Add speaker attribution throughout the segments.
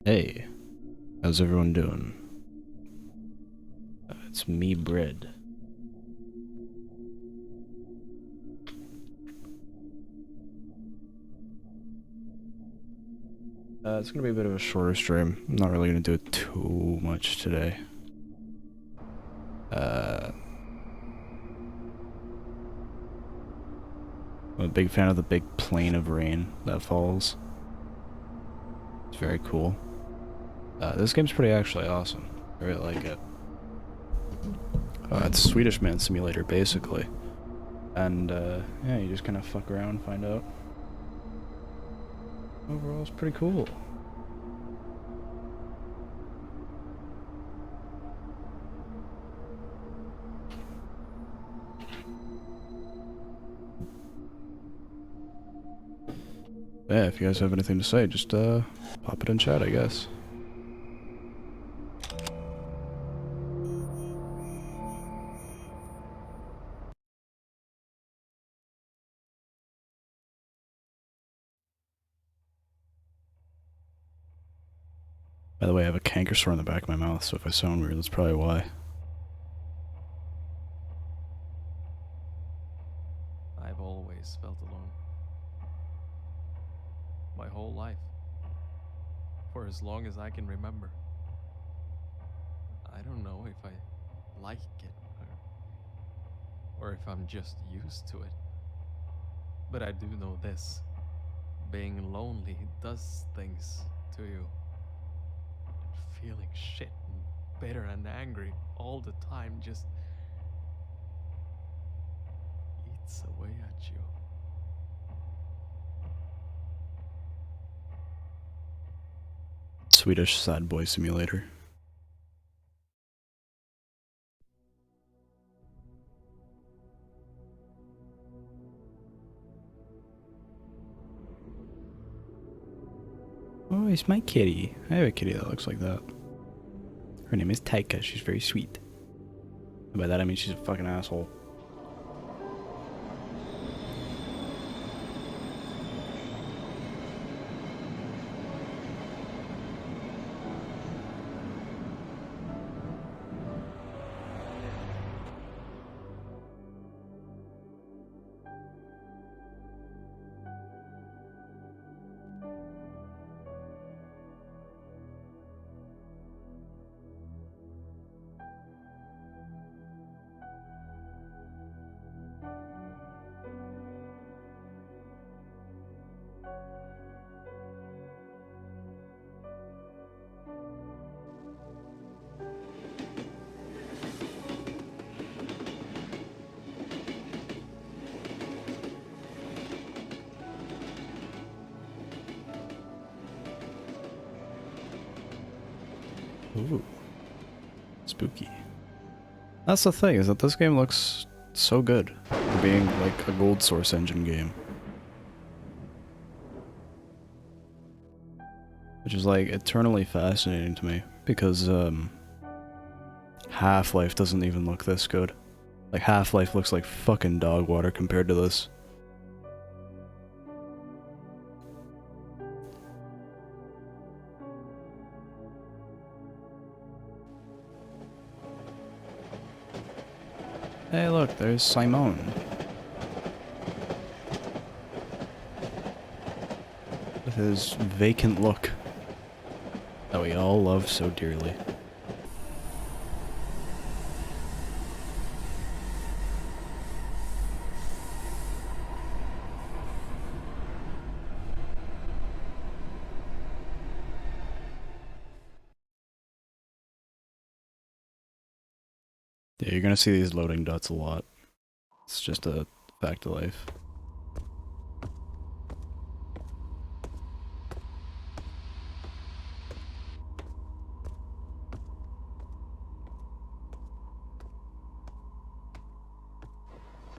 Speaker 1: Hey, how's everyone doing? It's me, Bread. It's gonna be a bit of a shorter stream. I'm not really gonna do it too much today. I'm a big fan of the big plane of rain that falls. It's very cool. This game's pretty actually awesome. I really like it. It's Swedish Man Simulator, basically. And, yeah, you just kind of fuck around and find out. Overall, it's pretty cool. Yeah, if you guys have anything to say, just, pop it in chat, I guess. By the way, I have a canker sore in the back of my mouth, so if I sound weird, that's probably why.
Speaker 2: I've always felt alone. My whole life. For as long as I can remember. I don't know if I like it or if I'm just used to it. But I do know this. Being lonely does things to you. And feeling shit and bitter and angry all the time just eats away at you.
Speaker 1: Swedish Sad Boy Simulator. Oh, it's my kitty. I have a kitty that looks like that. Her name is Taika. She's very sweet. And by that I mean she's a fucking asshole. Ooh. Spooky. That's the thing, is that this game looks so good for being like a Gold Source engine game. Which is like eternally fascinating to me, because Half-Life doesn't even look this good. Like Half-Life looks like fucking dog water compared to this. Hey look, there's Simone. With his vacant look that we all love so dearly. Yeah, you're gonna see these loading dots a lot. It's just a fact of life.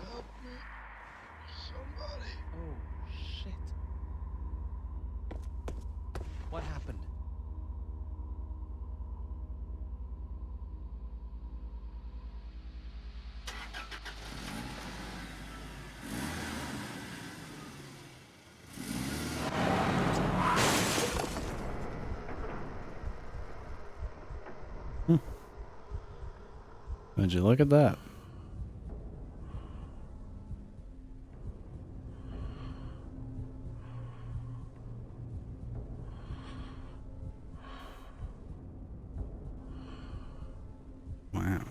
Speaker 3: Help me. Somebody.
Speaker 2: Oh, shit. What happened?
Speaker 1: Would you look at that? Wow.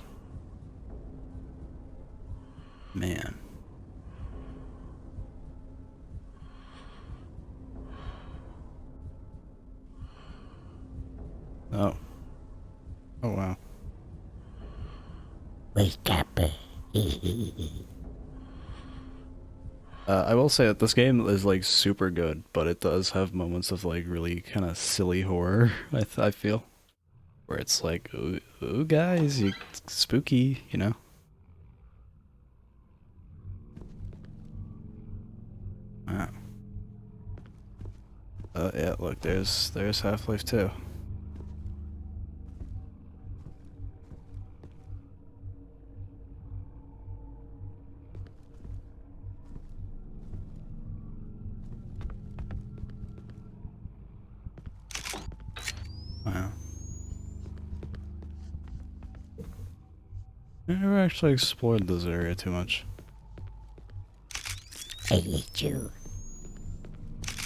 Speaker 1: Man. Oh. Oh wow.
Speaker 4: Wake up.
Speaker 1: I will say that this game is like super good, but it does have moments of like really kind of silly horror. I feel where it's like, ooh guys, you spooky, you know? Wow. Yeah, look, there's Half-Life 2. Wow. I never actually explored this area too much.
Speaker 4: I hate you.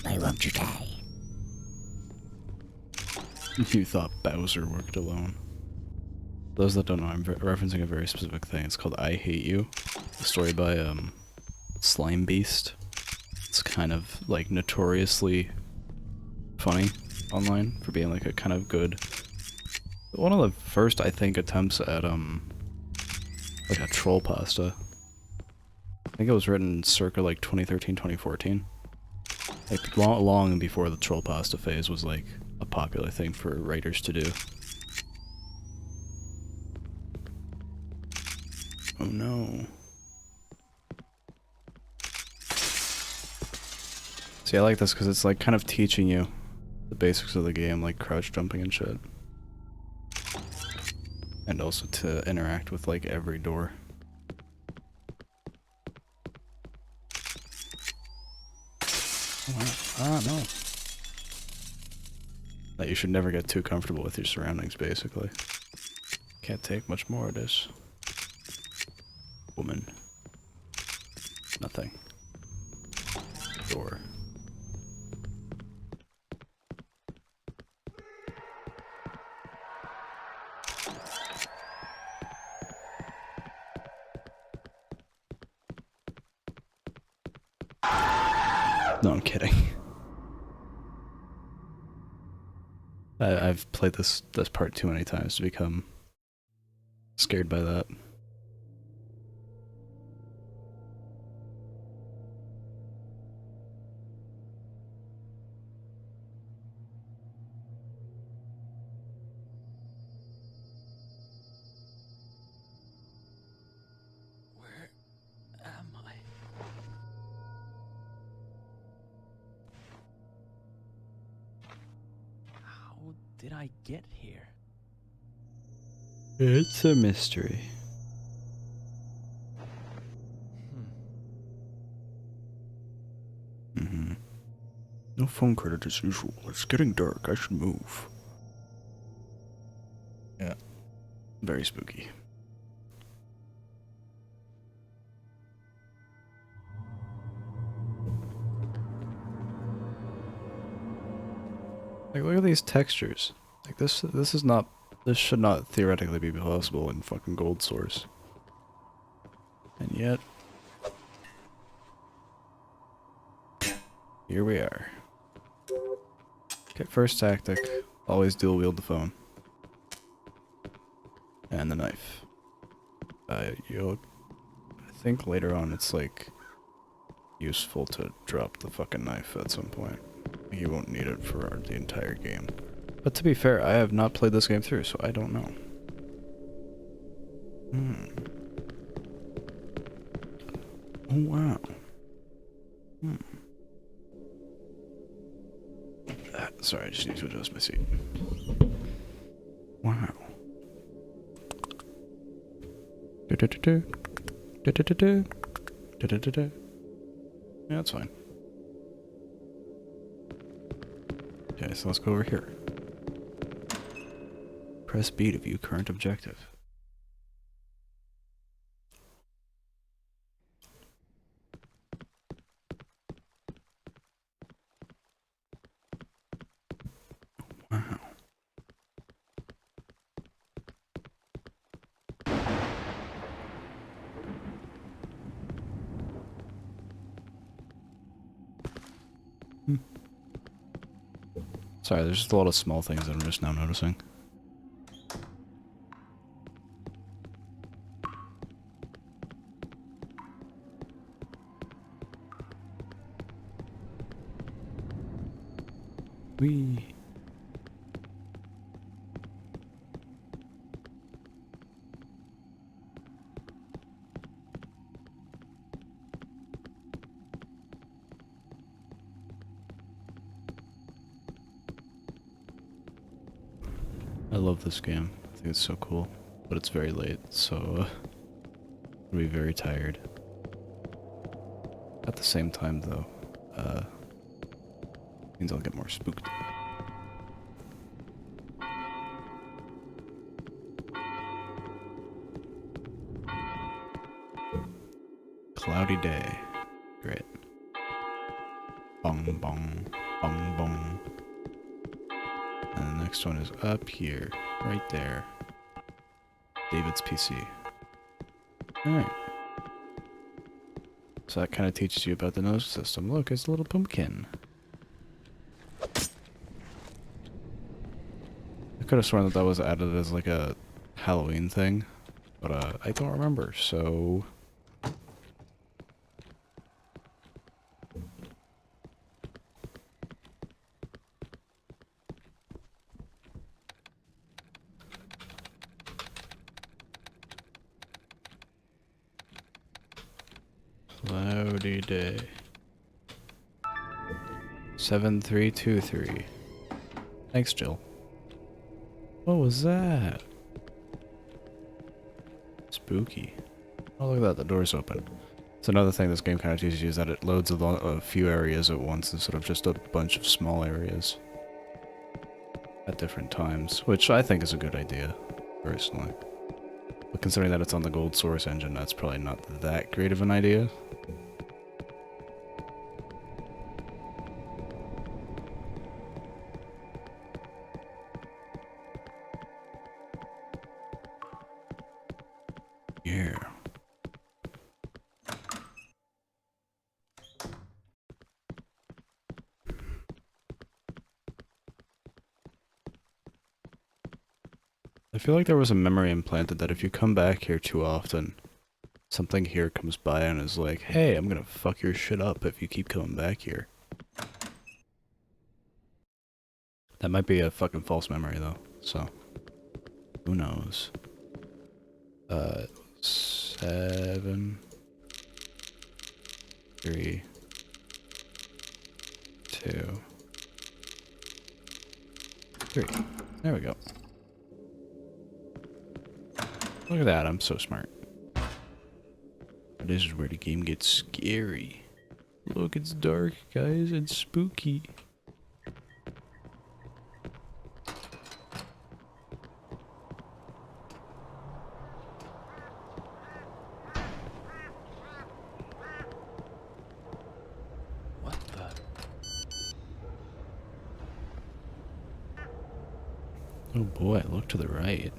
Speaker 4: Why won't you die?
Speaker 1: You thought Bowser worked alone. Those that don't know, I'm referencing a very specific thing. It's called I Hate You. A story by, Slime Beast. It's kind of, like, notoriously funny online for being, like, a kind of good... One of the first, I think, attempts at, like a troll pasta. I think it was written circa, like, 2013, 2014. Like, long before the troll pasta phase was, like, a popular thing for writers to do. Oh no. See, I like this because it's like kind of teaching you the basics of the game, like crouch jumping and shit. And also to interact with like every door. Ah, no. That you should never get too comfortable with your surroundings, basically. Can't take much more of this. Woman. Nothing. Door. No, I'm kidding. I've played this part too many times to become scared by that.
Speaker 2: Where am I? How did I get here?
Speaker 1: It's a mystery. Mm-hmm. No phone credit as usual. It's getting dark. I should move. Yeah. Very spooky. Like, look at these textures. Like, this is not... This should not theoretically be possible in fucking Gold Source. And yet... Here we are. Okay, first tactic. Always dual wield the phone. And the knife. You'll... I think later on it's, like... useful to drop the fucking knife at some point. You won't need it for the entire game. But to be fair, I have not played this game through, so I don't know. Oh wow. Sorry, I just need to adjust my seat. Wow. Yeah, that's fine. Okay, so let's go over here. Press B to view current objective. Sorry, there's just a lot of small things that I'm just now noticing. Whee! I love this game. I think it's so cool, but it's very late, so I'll be very tired. At the same time, though, means I'll get more spooked. Cloudy day. Great. Bong bong. Bong bong. And the next one is up here. Right there. David's PC. Alright. So that kind of teaches you about the nose system. Look, it's a little pumpkin. I could have sworn that that was added as like a Halloween thing, but I don't remember, so... Cloudy day. 7323. Thanks, Jill. What was that? Spooky. Oh, look at that, the door's open. It's another thing this game kind of teaches you is that it loads a few areas at once instead of just a bunch of small areas at different times, which I think is a good idea, personally. But considering that it's on the gold source engine, that's probably not that great of an idea. Yeah. I feel like there was a memory implanted that if you come back here too often, something here comes by and is like, hey, I'm gonna fuck your shit up if you keep coming back here. That might be a fucking false memory though, so who knows? 7 3 2 3. There we go. Look at that, I'm so smart. This is where the game gets scary. Look, it's dark, guys, it's spooky.
Speaker 2: What the?
Speaker 1: Oh boy, look to the right.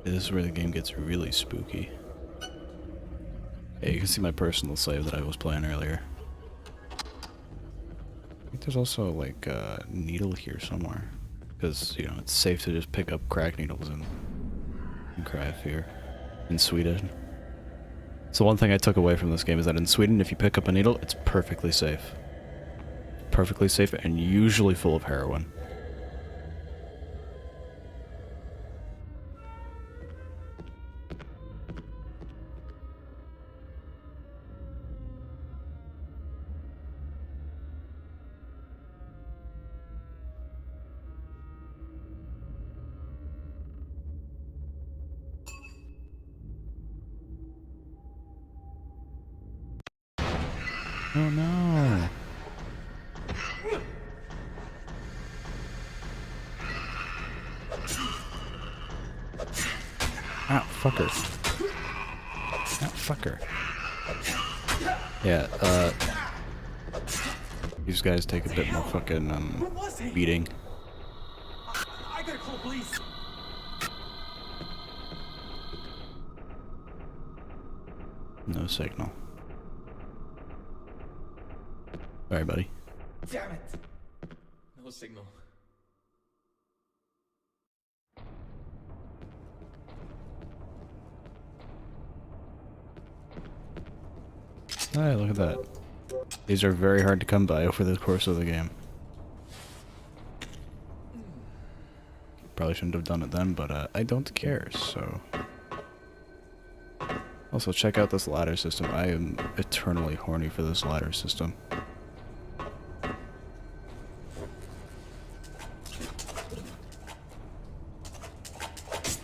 Speaker 1: This is where the game gets really spooky. Hey, you can see my personal save that I was playing earlier. I think there's also like a needle here somewhere. Because, you know, it's safe to just pick up crack needles in craft here in Sweden. So one thing I took away from this game is that in Sweden, if you pick up a needle, it's perfectly safe. Perfectly safe and usually full of heroin. Oh no. Ah, fucker. Ah, fucker. Yeah, these guys take a bit more fucking, beating.
Speaker 5: I gotta call police.
Speaker 1: No signal. Sorry, buddy.
Speaker 5: Damn it. No signal.
Speaker 1: Hey, look at that. These are very hard to come by over the course of the game. Probably shouldn't have done it then, but I don't care, so... Also, check out this ladder system. I am eternally horny for this ladder system.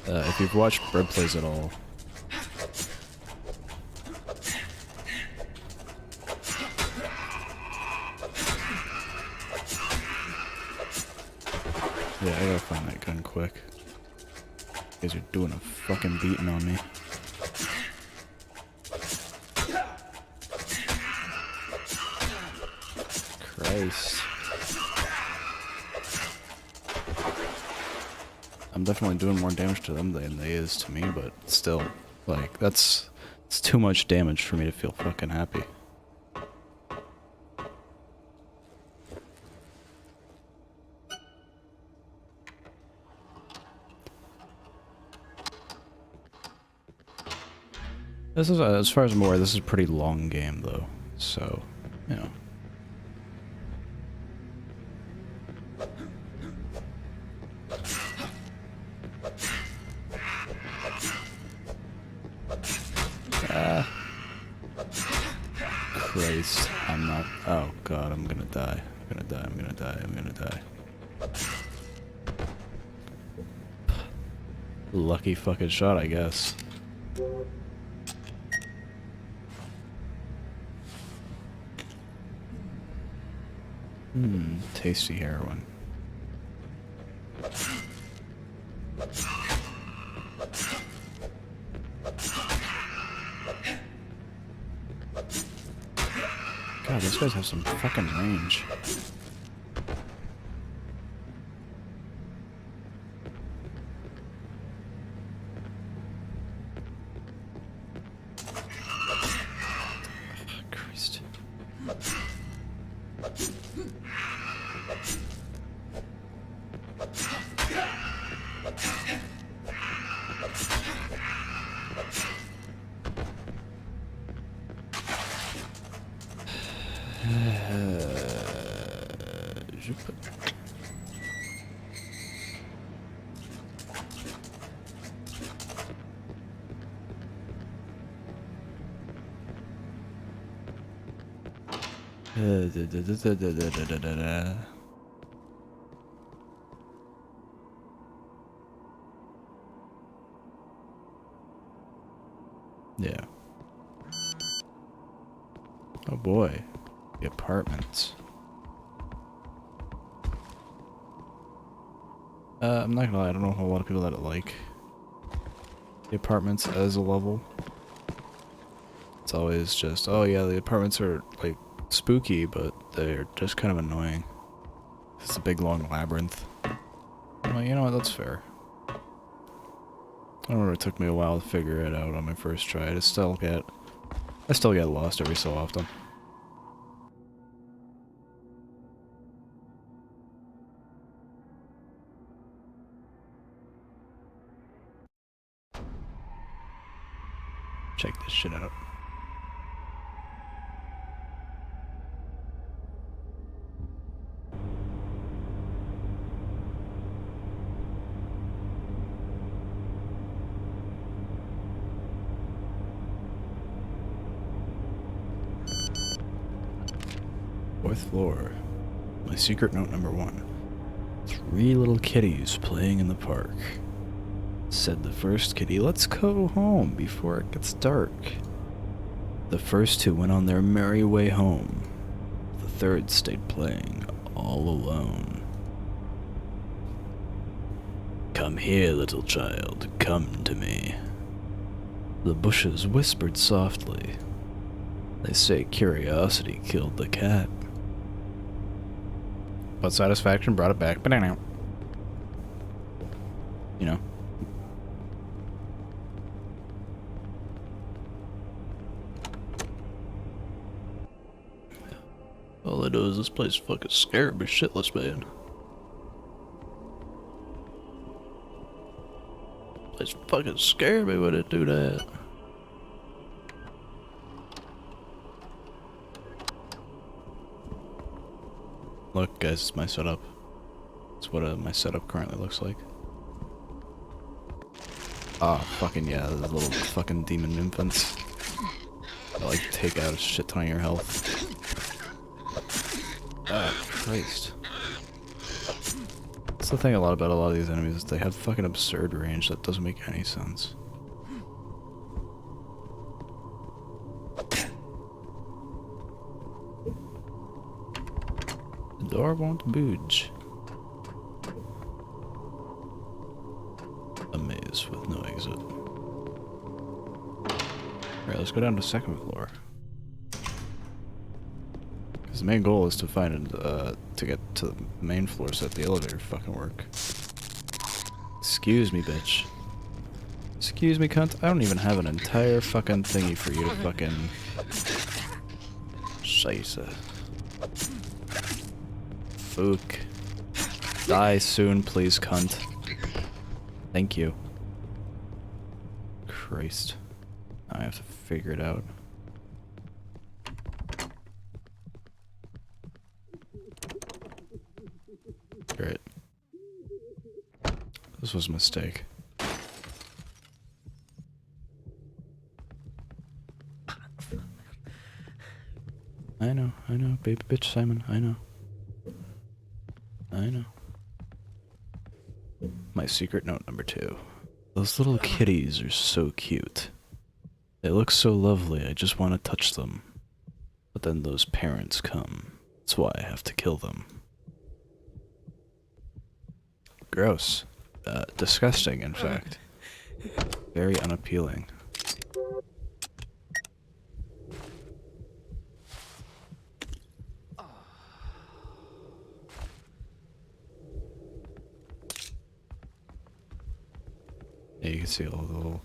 Speaker 1: If you've watched Bread Plays at all... Yeah, I gotta find that gun quick. You guys are doing a fucking beating on me. Christ. I'm definitely doing more damage to them than they is to me, but still, like, it's too much damage for me to feel fucking happy. This is, as far as I'm aware, this is a pretty long game, though, so, you know. Christ, I'm not, oh god, I'm gonna die. I'm gonna die, I'm gonna die, I'm gonna die. Lucky fucking shot, I guess. Tasty heroin. God, these guys have some fucking range. Christ. Yeah. Oh boy. The apartments. I'm not gonna lie, I don't know a lot of people that like the apartments as a level. It's always just, oh yeah, the apartments are like spooky, but they're just kind of annoying. It's a big long labyrinth. I'm like, you know what, that's fair. I remember it took me a while to figure it out on my first try. I still get lost every so often. Check this shit out. Fourth floor. My secret note number 1. 3 little kitties playing in the park. Said the first kitty, let's go home before it gets dark. The first 2 went on their merry way home. The third stayed playing all alone. Come here, little child, come to me. The bushes whispered softly. They say curiosity killed the cat. But satisfaction brought it back. Banana. You know. All I know is this place fucking scared me shitless, man. This fucking scared me when it do that. Look, guys, it's my setup. It's what my setup currently looks like. Ah, fucking yeah, the little fucking demon infants. That, like, take out a shit ton of your health. Ah, Christ. That's the thing about a lot of these enemies is they have fucking absurd range that doesn't make any sense. The door won't budge. A maze with no exit. Alright, let's go down to the second floor. Because the main goal is to find to get to the main floor so that the elevator fucking work. Excuse me, bitch. Excuse me, cunt. I don't even have an entire fucking thingy for you to fucking... Scheisse. Fuck. Die soon, please, cunt. Thank you. Christ. I have to figure it out. Great. This was a mistake. I know, baby bitch Simon, I know. I know. My secret note number 2. Those little kitties are so cute. They look so lovely, I just want to touch them. But then those parents come. That's why I have to kill them. Gross. Disgusting, in fact. Very unappealing. Yeah, you can see all the little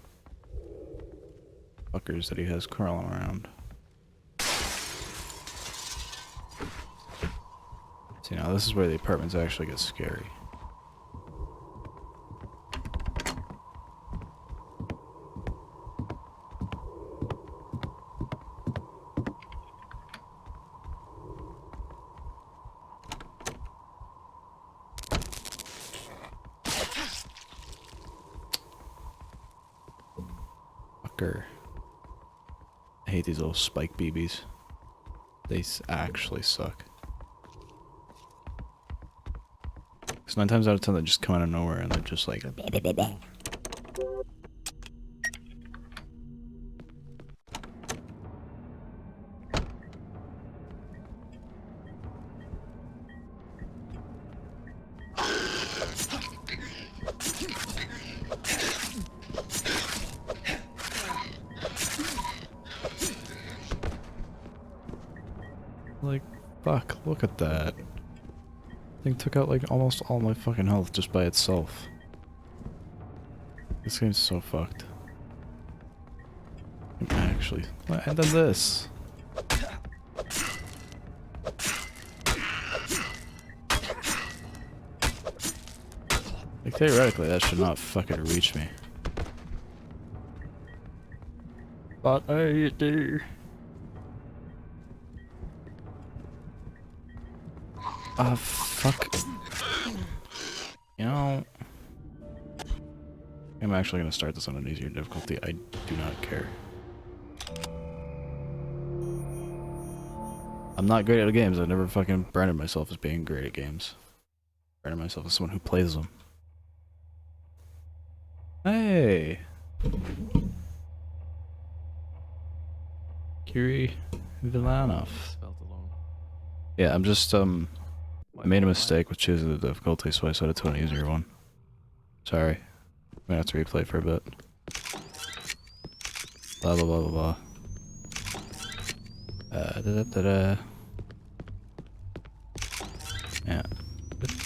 Speaker 1: fuckers that he has crawling around. See, now this is where the apartments actually get scary. I hate these little spike BBs. They actually suck. Because 9 times out of 10 they just come out of nowhere and they're just like... Like, fuck, look at that. Thing took out like almost all my fucking health just by itself. This game's so fucked. Actually, and then this. Like, theoretically, that should not fucking reach me. But I do. Ah, fuck. You know... I'm actually gonna start this on an easier difficulty. I do not care. I'm not great at games. I've never fucking branded myself as being great at games. Branded myself as someone who plays them. Hey! Kiri Villanov. Yeah, I'm just, I made a mistake with choosing the difficulty, so I set it to an easier one. Sorry. I'm gonna have to replay for a bit. Blah blah blah blah blah. Da, da, da, da. Yeah.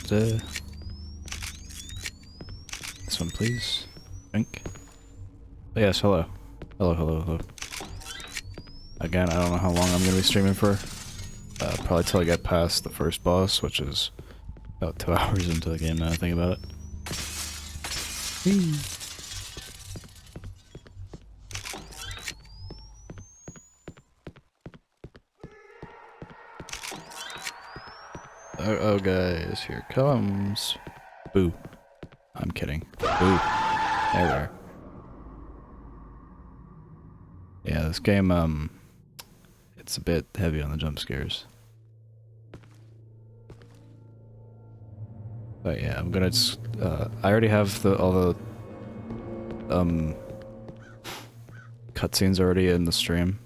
Speaker 1: This one, please. Drink. Oh, yes, hello. Hello. Again, I don't know how long I'm gonna be streaming for. Probably till I get past the first boss, which is about 2 hours into the game now I think about it. Whee! Oh guys, here comes. Boo. I'm kidding. Boo. There we are. Yeah, this game, it's a bit heavy on the jump scares. But yeah, I'm gonna just, I already have all the, cutscenes already in the stream.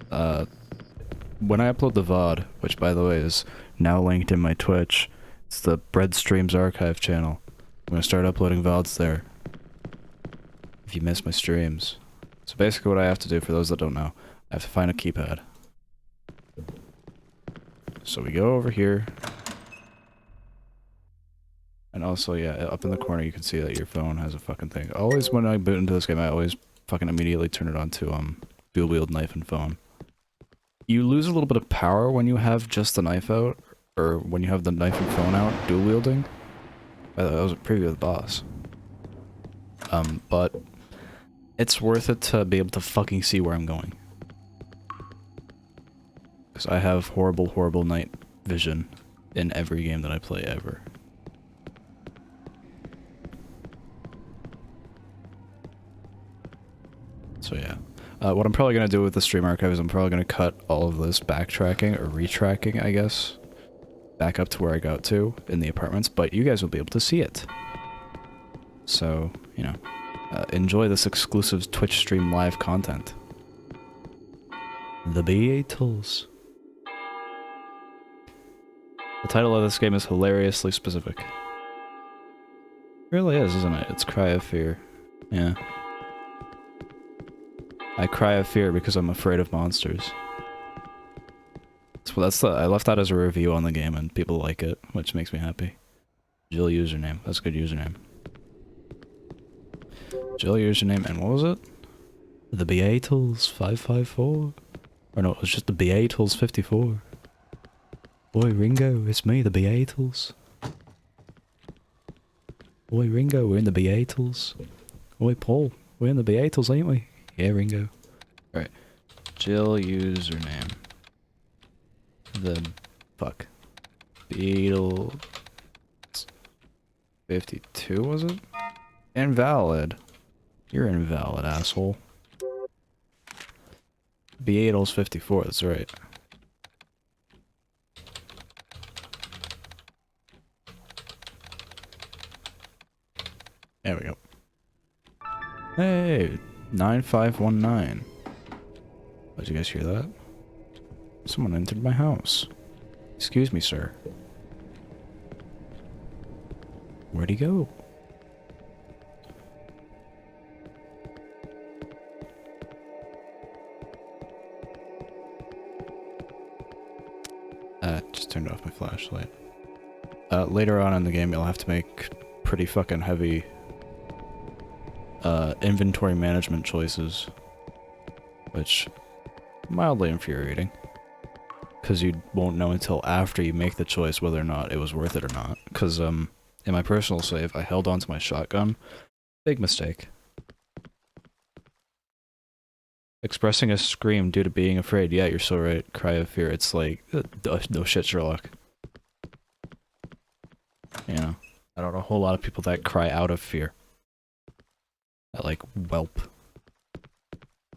Speaker 1: When I upload the VOD, which by the way is now linked in my Twitch, it's the BreadStreams archive channel. I'm gonna start uploading VODs there. If you miss my streams. So basically what I have to do, for those that don't know, I have to find a keypad. So we go over here. And also, yeah, up in the corner you can see that your phone has a fucking thing. Always when I boot into this game, I always fucking immediately turn it on to, dual wield knife and phone. You lose a little bit of power when you have just the knife out, or when you have the knife and phone out, dual wielding. By the way, that was a preview of the boss. But it's worth it to be able to fucking see where I'm going. Because I have horrible night vision in every game that I play ever. So yeah. What I'm probably going to do with the stream archive is I'm probably going to cut all of this backtracking, or retracking, I guess, back up to where I got to in the apartments, but you guys will be able to see it. So, you know, enjoy this exclusive Twitch stream live content. The Beatles. The title of this game is hilariously specific. It really is, isn't it? It's Cry of Fear. Yeah. I cry of fear because I'm afraid of monsters. So that's I left that as a review on the game and people like it, which makes me happy. Jill username. That's a good username. Jill username, and what was it? The Beatles 554? Or no, it was just the Beatles 54. Oi Ringo, it's me, the Beatles. Oi Ringo, we're in the Beatles. Oi Paul, we're in the Beatles, ain't we? Yeah, Ringo. Alright. Jill username. The fuck. Beatles 52, was it? Invalid. You're invalid, asshole. Beatles 54, that's right. There we go. Hey, 9519. Did you guys hear that? Someone entered my house. Excuse me, sir. Where'd he go? Just turned off my flashlight. Later on in the game, you'll have to make pretty fucking heavy inventory management choices, which mildly infuriating, because you won't know until after you make the choice whether or not it was worth it or not. Because in my personal save, I held onto my shotgun. Big mistake. Expressing a scream due to being afraid. Yeah, you're so right. Cry of fear. It's like, no shit, Sherlock. You know, I don't know a whole lot of people that cry out of fear. That like whelp.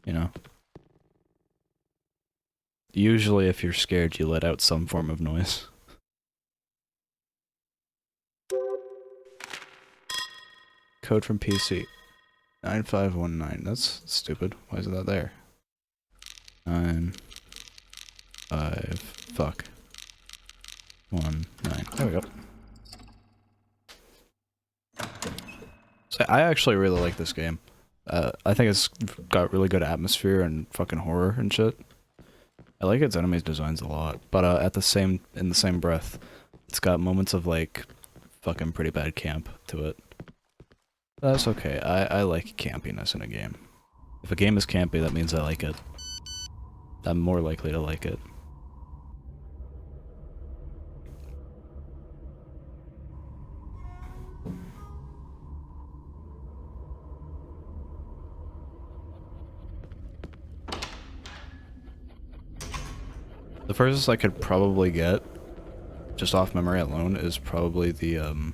Speaker 1: You know? Usually if you're scared, you let out some form of noise. Code from PC. 9519. That's stupid. Why is that there? 9 5 fuck 1 9. There we go. So I actually really like this game. I think it's got really good atmosphere and fucking horror and shit. I like its enemies designs a lot, but in the same breath, it's got moments of like fucking pretty bad camp to it. That's okay. I like campiness in a game. If a game is campy, that means I like it. I'm more likely to like it. The furthest I could probably get, just off memory alone, is probably the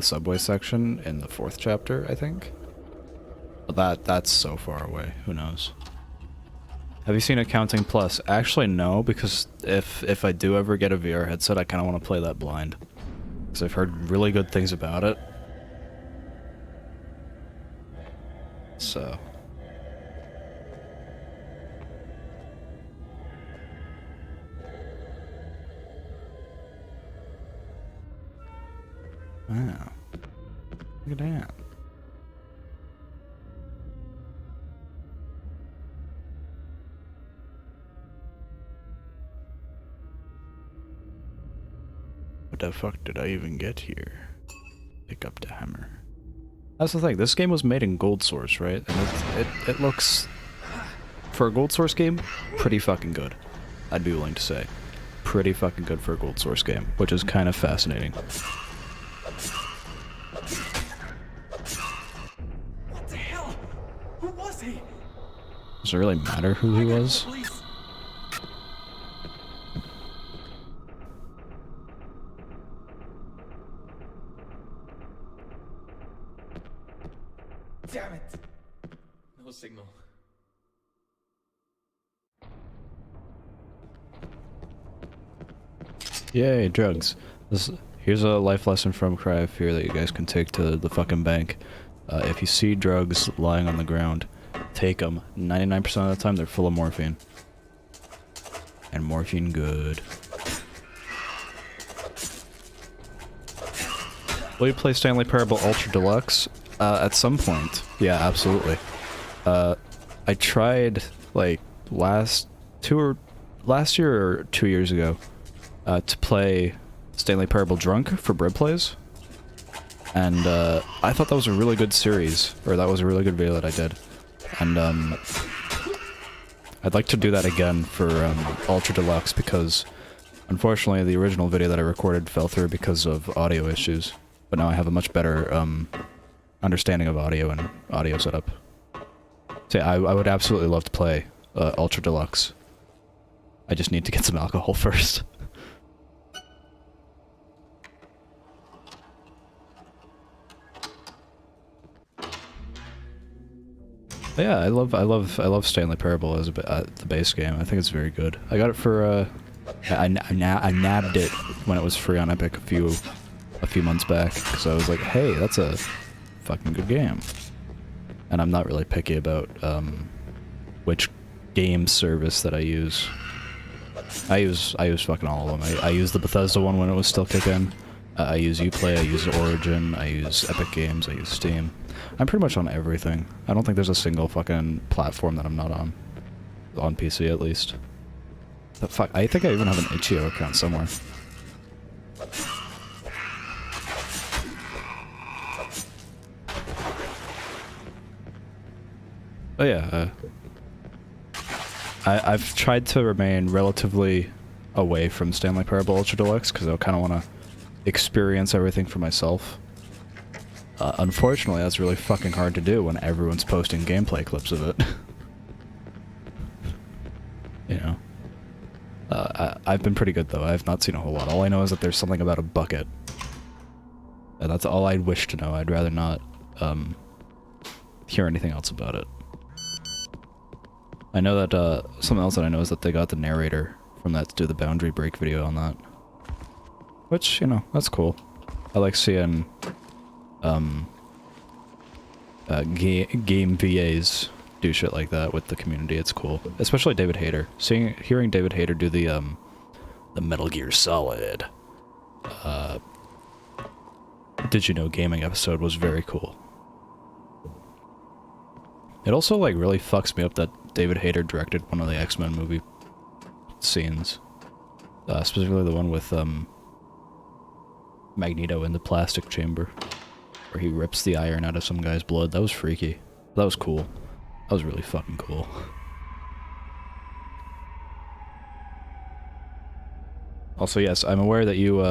Speaker 1: subway section in the 4th chapter, I think. But that's so far away, who knows. Have you seen Accounting Plus? Actually, no, because if I do ever get a VR headset, I kind of want to play that blind. Because I've heard really good things about it. So... Wow. Look at that. What the fuck did I even get here? Pick up the hammer. That's the thing, this game was made in Gold Source, right? And it looks, for a Gold Source game, pretty fucking good. I'd be willing to say. Pretty fucking good for a Gold Source game, which is kind of fascinating.
Speaker 5: What the hell? Who was he?
Speaker 1: Does it really matter who he was?
Speaker 5: Police. Damn it! No signal.
Speaker 1: Yay, drugs. Here's a life lesson from Cry of Fear that you guys can take to the fucking bank. If you see drugs lying on the ground, take them. 99% of the time, they're full of morphine. And morphine good. Will you play Stanley Parable Ultra Deluxe? At some point. Yeah, absolutely. I tried, like, last year or 2 years ago, to play Stanley Parable Drunk for Bread Plays. And, I thought that was a really good series, or that was a really good video that I did. And, I'd like to do that again for, Ultra Deluxe, because, unfortunately, the original video that I recorded fell through because of audio issues. But now I have a much better, understanding of audio and audio setup. So yeah, I would absolutely love to play, Ultra Deluxe. I just need to get some alcohol first. But yeah, I love Stanley Parable as the base game. I think it's very good. I got it for I nabbed it when it was free on Epic a few months back because I was like, hey, that's a fucking good game. And I'm not really picky about which game service that I use. I use fucking all of them. I use the Bethesda one when it was still kicking. I use Uplay, I use Origin, I use Epic Games, I use Steam. I'm pretty much on everything. I don't think there's a single fucking platform that I'm not on. On PC, at least. The fuck? I think I even have an itch.io account somewhere. Oh yeah, I've tried to remain relatively away from Stanley Parable Ultra Deluxe, because I kind of want to experience everything for myself. Unfortunately, that's really fucking hard to do when everyone's posting gameplay clips of it. You know? I've been pretty good, though. I've not seen a whole lot. All I know is that there's something about a bucket. And that's all I'd wish to know. I'd rather not, hear anything else about it. I know that, something else that I know is that they got the narrator from that to do the Boundary Break video on that. Which, you know, that's cool. I like seeing, game VAs do shit like that with the community. It's cool. Especially David Hayter. Hearing David Hayter do the Metal Gear Solid, Did You Know Gaming episode was very cool. It also, like, really fucks me up that David Hayter directed one of the X-Men scenes. Specifically the one with Magneto in the plastic chamber, where he rips the iron out of some guy's blood. That was freaky. That was cool. That was really fucking cool. Also, yes, I'm aware that you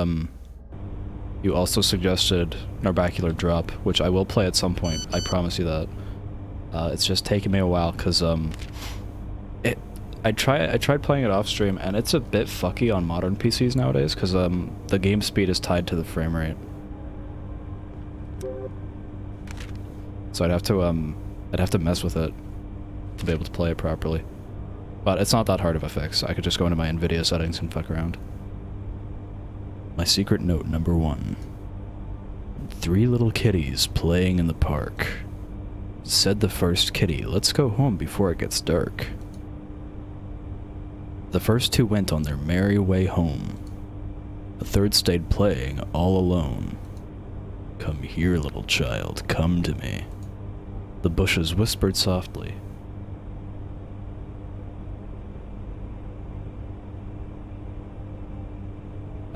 Speaker 1: you also suggested Narbacular Drop, which I will play at some point. I promise you that. It's just taken me a while, cause I tried playing it off stream, and it's a bit fucky on modern PCs nowadays, cause the game speed is tied to the frame rate. So I'd have to mess with it to be able to play it properly. But it's not that hard of a fix. I could just go into my NVIDIA settings and fuck around. My secret note number 1. 3 little kitties playing in the park. Said the first kitty, "Let's go home before it gets dark." The first 2 went on their merry way home. The third stayed playing all alone. "Come here, little child, come to me." The bushes whispered softly.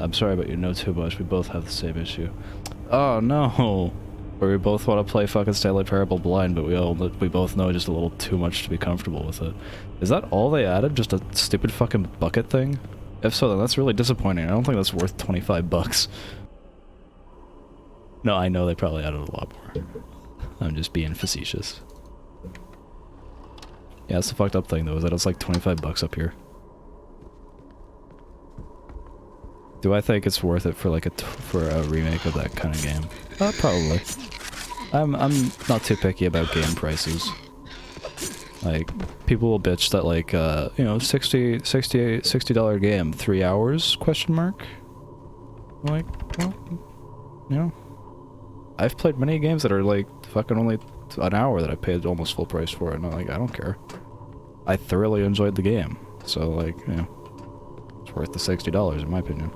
Speaker 1: I'm sorry, but you know too much. We both have the same issue. Oh no! Where we both want to play fucking Stanley Parable blind, but we both know just a little too much to be comfortable with it. Is that all they added? Just a stupid fucking bucket thing? If so, then that's really disappointing. I don't think that's worth 25 bucks. No, I know they probably added a lot more. I'm just being facetious. Yeah, that's the fucked up thing though, is that it's like 25 bucks up here. Do I think it's worth it for like for a remake of that kind of game? Probably. I'm not too picky about game prices. Like, people will bitch that like, you know, $60 game, 3 hours, question mark? I'm like, well, you know. I've played many games that are like fucking only an hour that I paid almost full price for it, and I'm like, I don't care. I thoroughly enjoyed the game, so like, you know, it's worth the $60 in my opinion.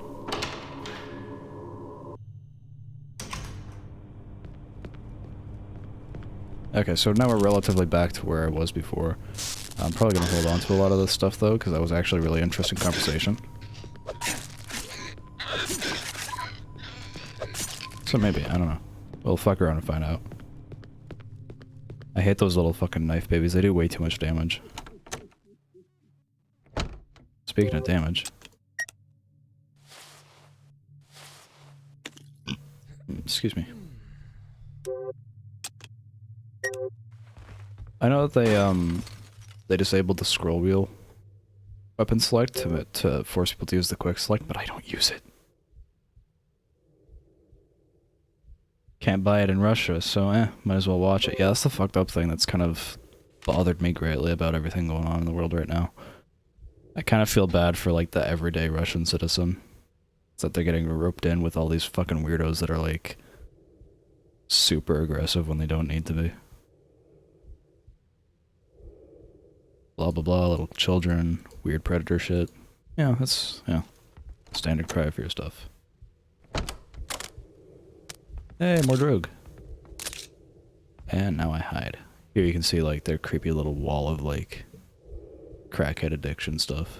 Speaker 1: Okay, so now we're relatively back to where I was before. I'm probably gonna hold on to a lot of this stuff though, because that was actually a really interesting conversation. So maybe, I don't know. We'll fuck around and find out. I hate those little fucking knife babies, they do way too much damage. Speaking of damage. Excuse me. I know that they disabled the scroll wheel weapon select to force people to use the quick select, but I don't use it. Can't buy it in Russia, so might as well watch it. Yeah, that's the fucked up thing that's kind of bothered me greatly about everything going on in the world right now. I kind of feel bad for like the everyday Russian citizen. It's that they're getting roped in with all these fucking weirdos that are like super aggressive when they don't need to be. Blah blah blah, little children, weird predator shit. Yeah, that's, yeah, standard cry for your stuff. Hey, more drogue. And now I hide. Here you can see like their creepy little wall of like crackhead addiction stuff.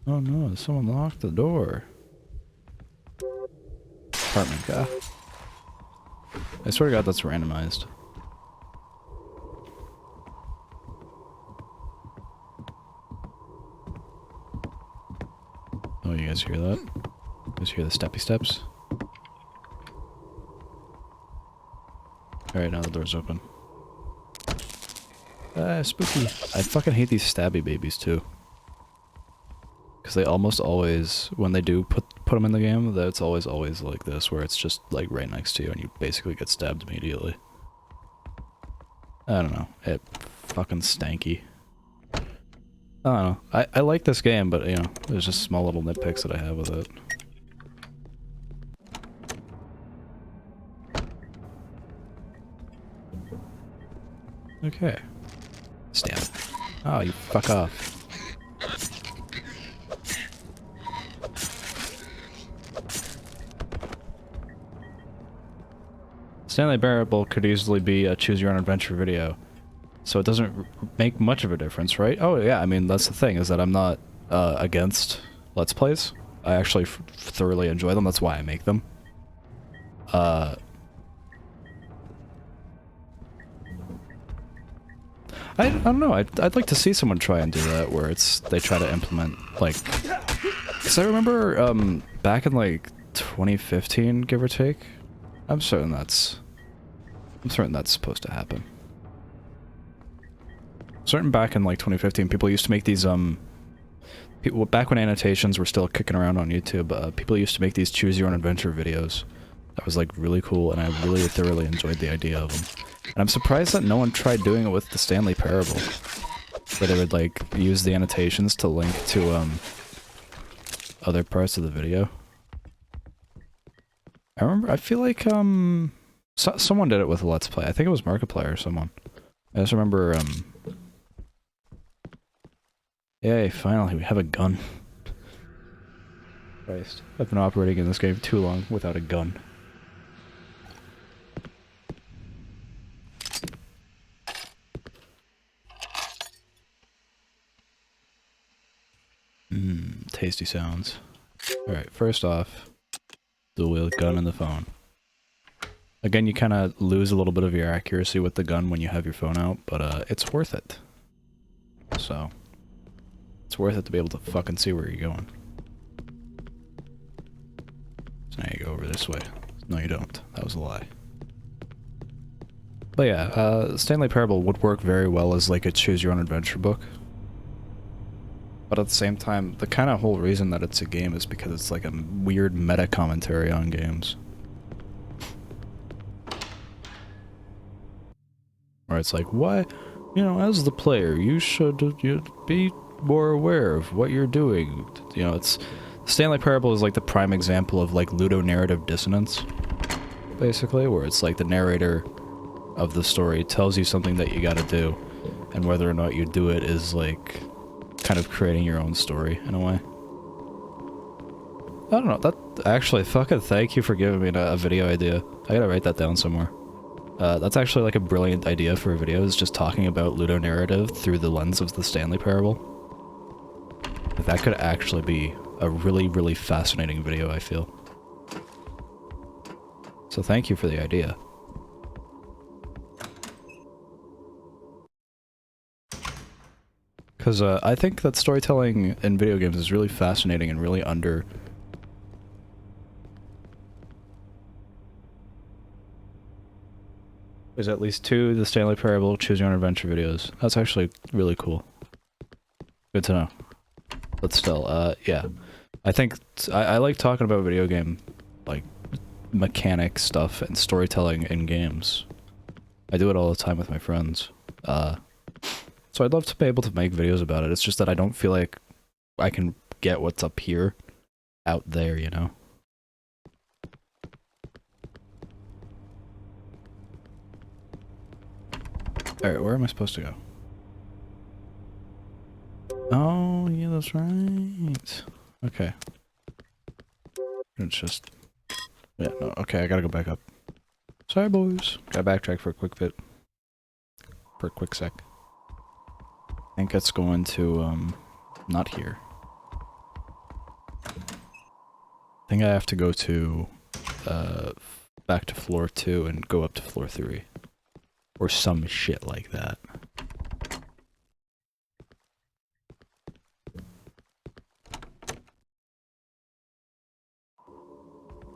Speaker 1: Oh no, someone locked the door. Apartment guy. I swear to God that's randomized. Oh, you guys hear that? You guys hear the steppy steps? Alright, now the door's open. Spooky. I fucking hate these stabby babies too. Because they almost always, when they do put them in the game, that's always like this, where it's just like right next to you and you basically get stabbed immediately. I don't know. It fucking stanky. I don't know. I like this game, but you know, there's just small little nitpicks that I have with it. Okay. Stab. Oh, you fuck off. Stanley Parable could easily be a choose your own adventure video. So it doesn't make much of a difference, right? Oh yeah, I mean, that's the thing, is that I'm not against Let's Plays. I actually thoroughly enjoy them, that's why I make them. I don't know, I'd like to see someone try and do that, where they try to implement, like... Because I remember, back in, like, 2015, give or take, I'm certain that's supposed to happen. Certain back in, like, 2015, people used to make these, back when annotations were still kicking around on YouTube, people used to make these choose-your-own-adventure videos. That was, like, really cool, and I really thoroughly enjoyed the idea of them. And I'm surprised that no one tried doing it with the Stanley Parable. Where they would, like, use the annotations to link to, other parts of the video. I feel like, someone did it with a Let's Play. I think it was Markiplier or someone. I just remember, yay, finally, we have a gun. Christ. I've been operating in this game too long without a gun. Tasty sounds. Alright, first off, dual wield gun and the phone. Again, you kind of lose a little bit of your accuracy with the gun when you have your phone out, but it's worth it. So, it's worth it to be able to fucking see where you're going. So now you go over this way. No, you don't. That was a lie. But yeah, Stanley Parable would work very well as like a choose-your-own-adventure book. But at the same time, the kind of whole reason that it's a game is because it's like a weird meta-commentary on games. Where it's like, why, you know, as the player, you should be more aware of what you're doing. You know, it's... Stanley Parable is like the prime example of like ludonarrative dissonance, basically, where it's like the narrator of the story tells you something that you gotta do, and whether or not you do it is like kind of creating your own story in a way. I don't know, that actually, fucking thank you for giving me a video idea. I gotta write that down somewhere. That's actually like a brilliant idea for a video, is just talking about ludonarrative through the lens of the Stanley Parable. That could actually be a really, really fascinating video, I feel. So thank you for the idea. Because I think that storytelling in video games is really fascinating and really under... There's at least 2 the Stanley Parable Choose Your Own Adventure videos. That's actually really cool. Good to know. But still, yeah. I think I like talking about video game, like, mechanic stuff and storytelling in games. I do it all the time with my friends. So I'd love to be able to make videos about it. It's just that I don't feel like I can get what's up here out there, you know? Alright, where am I supposed to go? Oh, yeah, that's right. Okay. It's just... Yeah, no, okay, I gotta go back up. Sorry, boys. Gotta backtrack for a quick bit. For a quick sec. I think it's going to, not here. I think I have to go to, back to floor 2 and go up to floor 3. Or some shit like that.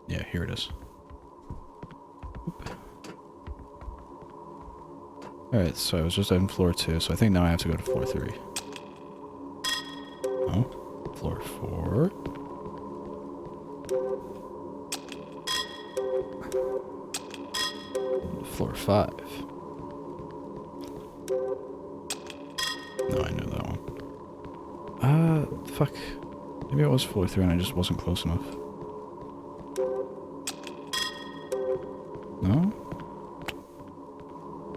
Speaker 1: Yeah, here it is. Alright, so I was just on floor 2, so I think now I have to go to floor 3. Oh, floor 4. Floor 5. No, I knew that one. Fuck. Maybe it was floor 3 and I just wasn't close enough. No?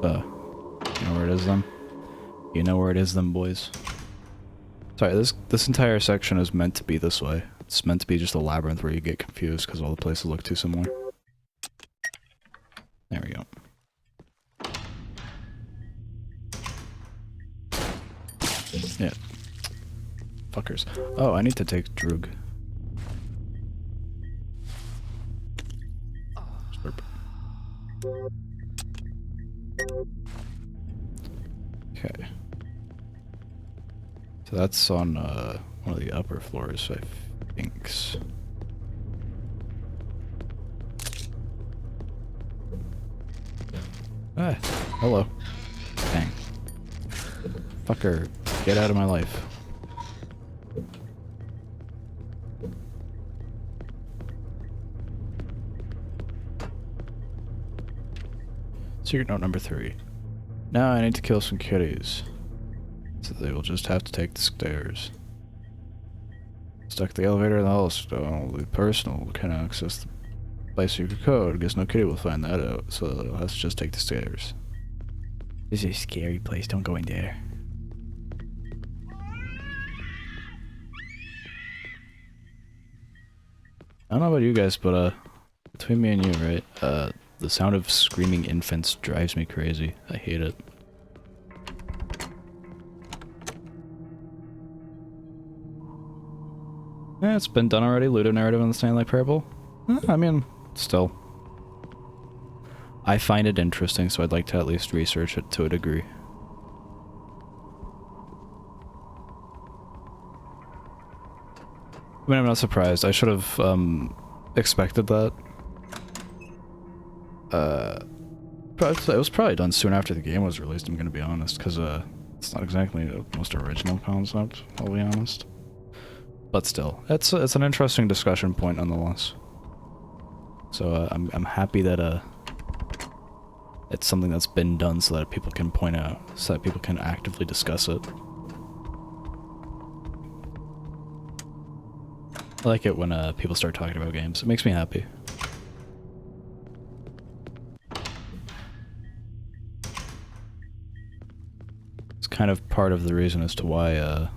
Speaker 1: You know where it is then? You know where it is then, boys. Sorry, this entire section is meant to be this way. It's meant to be just a labyrinth where you get confused because all the places look too similar. There we go. fuckers. Oh, I need to take Droog. Slurp. Okay. So that's on one of the upper floors, I think. Ah, hello. Dang. Fucker, get out of my life. Secret note number 3. Now I need to kill some kitties. So they will just have to take the stairs. Stuck the elevator in the hall, so only personal can access the by secret code. Guess no kitty will find that out, so they'll have to just take the stairs. This is a scary place, don't go in there. I don't know about you guys, but between me and you, right, the sound of screaming infants drives me crazy. I hate it. Yeah, it's been done already, Ludo narrative on the Stanley Parable. I mean, still. I find it interesting, so I'd like to at least research it to a degree. I mean, I'm not surprised. I should have, expected that. But it was probably done soon after the game was released, I'm gonna be honest, because, it's not exactly the most original concept, I'll be honest. But still, it's an interesting discussion point nonetheless. So, I'm happy that, it's something that's been done so that people can point out, so that people can actively discuss it. I like it when people start talking about games. It makes me happy. It's kind of part of the reason as to why,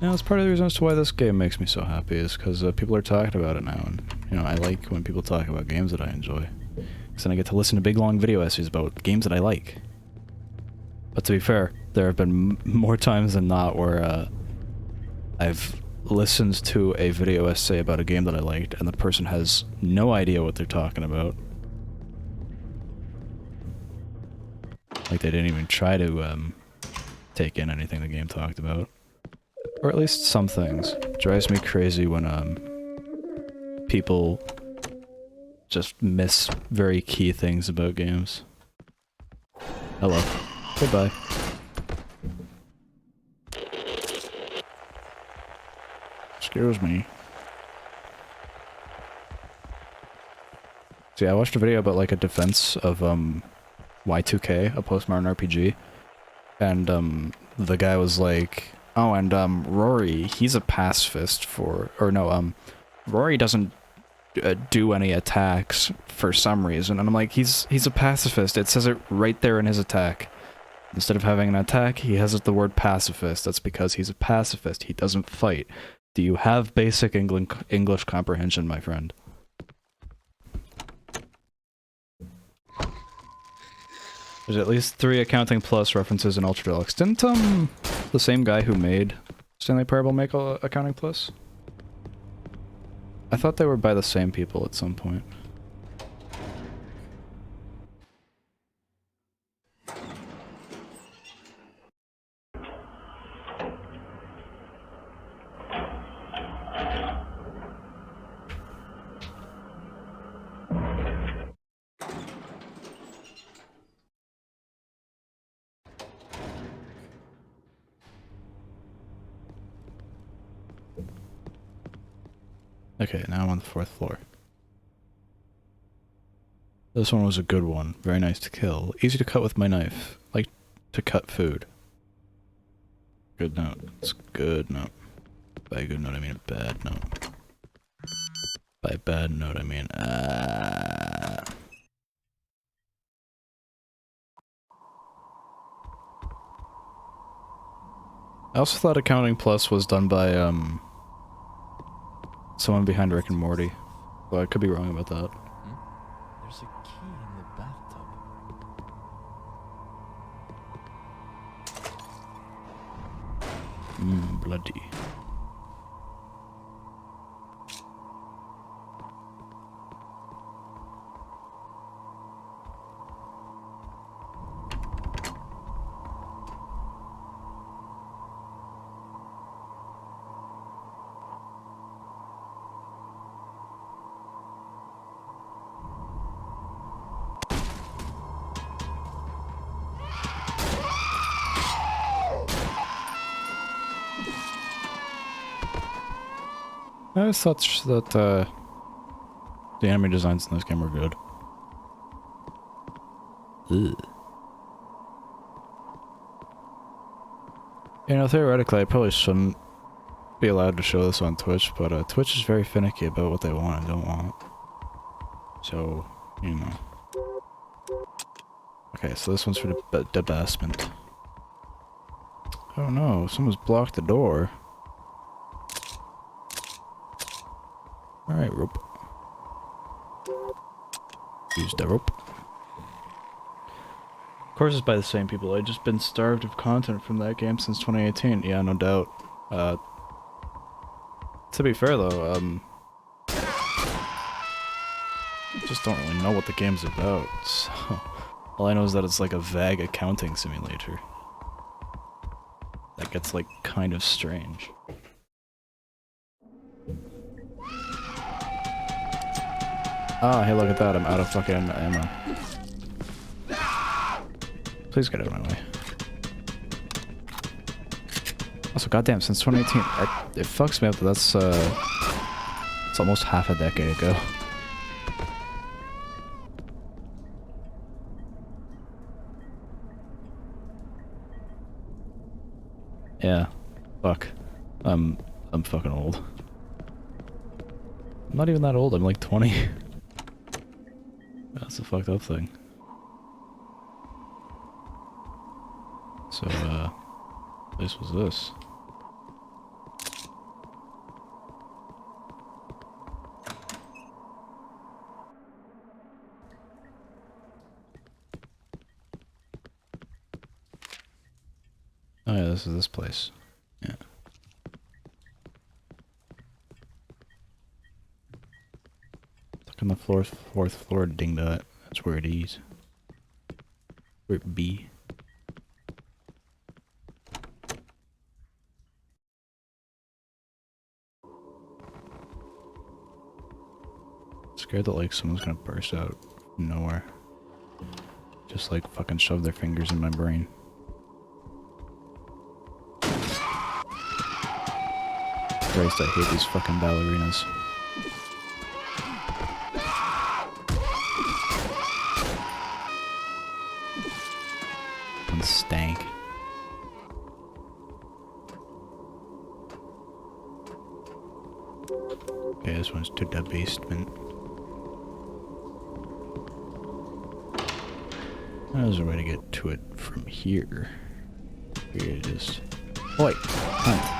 Speaker 1: it's part of the reason as to why this game makes me so happy, is because people are talking about it now, and, you know, I like when people talk about games that I enjoy. Because then I get to listen to big long video essays about games that I like. But to be fair, there have been more times than not where, I've listened to a video essay about a game that I liked, and the person has no idea what they're talking about. Like, they didn't even try to, take in anything the game talked about. Or at least some things. It drives me crazy when, people just miss very key things about games. Hello. Goodbye. Excuse me. So yeah, I watched a video about like a defense of Y2K, a postmodern RPG, and the guy was like, oh, and Rory, he's a pacifist Rory doesn't do any attacks for some reason, and I'm like, he's a pacifist. It says it right there in his attack. Instead of having an attack, he has the word pacifist. That's because he's a pacifist. He doesn't fight. Do you have basic English comprehension, my friend? There's at least 3 Accounting Plus references in Ultra Deluxe. Didn't, the same guy who made Stanley Parable make Accounting Plus? I thought they were by the same people at some point. Okay, now I'm on the 4th floor. This one was a good one. Very nice to kill. Easy to cut with my knife. Like to cut food. Good note. It's a good note. By a good note, I mean a bad note. By a bad note, I mean, I also thought Accounting Plus was done by, someone behind Rick and Morty. Well, I could be wrong about that.
Speaker 2: There's a key in the bathtub.
Speaker 1: bloody. I always thought that the enemy designs in this game were good. Ugh. You know, theoretically, I probably shouldn't be allowed to show this on Twitch, but Twitch is very finicky about what they want and don't want. So, you know. Okay, so this one's for the debasement. Oh no, someone's blocked the door. Alright, rope. Use the rope. Of course it's by the same people. I've just been starved of content from that game since 2018. Yeah, no doubt. To be fair though, just don't really know what the game's about, so all I know is that it's like a vague accounting simulator. That gets like kind of strange. Ah, hey, look at that, I'm out of fucking ammo. Please get out of my way. Also, goddamn, since 2018, it fucks me up that that's, it's almost half a decade ago. Yeah, fuck. I'm fucking old. I'm not even that old, I'm like 20. That's a fucked up thing. So, this was this. Oh yeah, this is this place. Yeah. Look on the fourth floor, ding dot. That's where it is. Where it be. Scared that like someone's gonna burst out from nowhere. Just like fucking shove their fingers in my brain. Christ, I hate these fucking ballerinas. And stank. Okay, this one's to the basement. There's a way to get to it from here. Here it is. Oi! Hunt.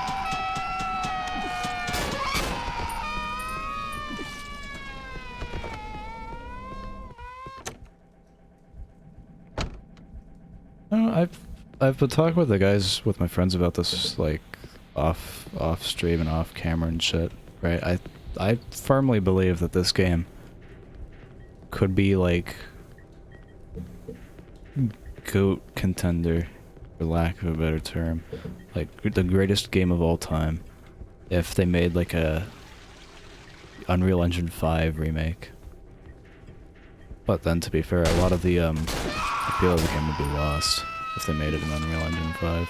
Speaker 1: I've been talking with the guys, with my friends about this, like, off stream and off camera and shit, right? I firmly believe that this game could be, like, GOAT contender, for lack of a better term. Like, the greatest game of all time, if they made, like, a Unreal Engine 5 remake. But then, to be fair, a lot of the, appeal of the game would be lost if they made it in Unreal Engine 5.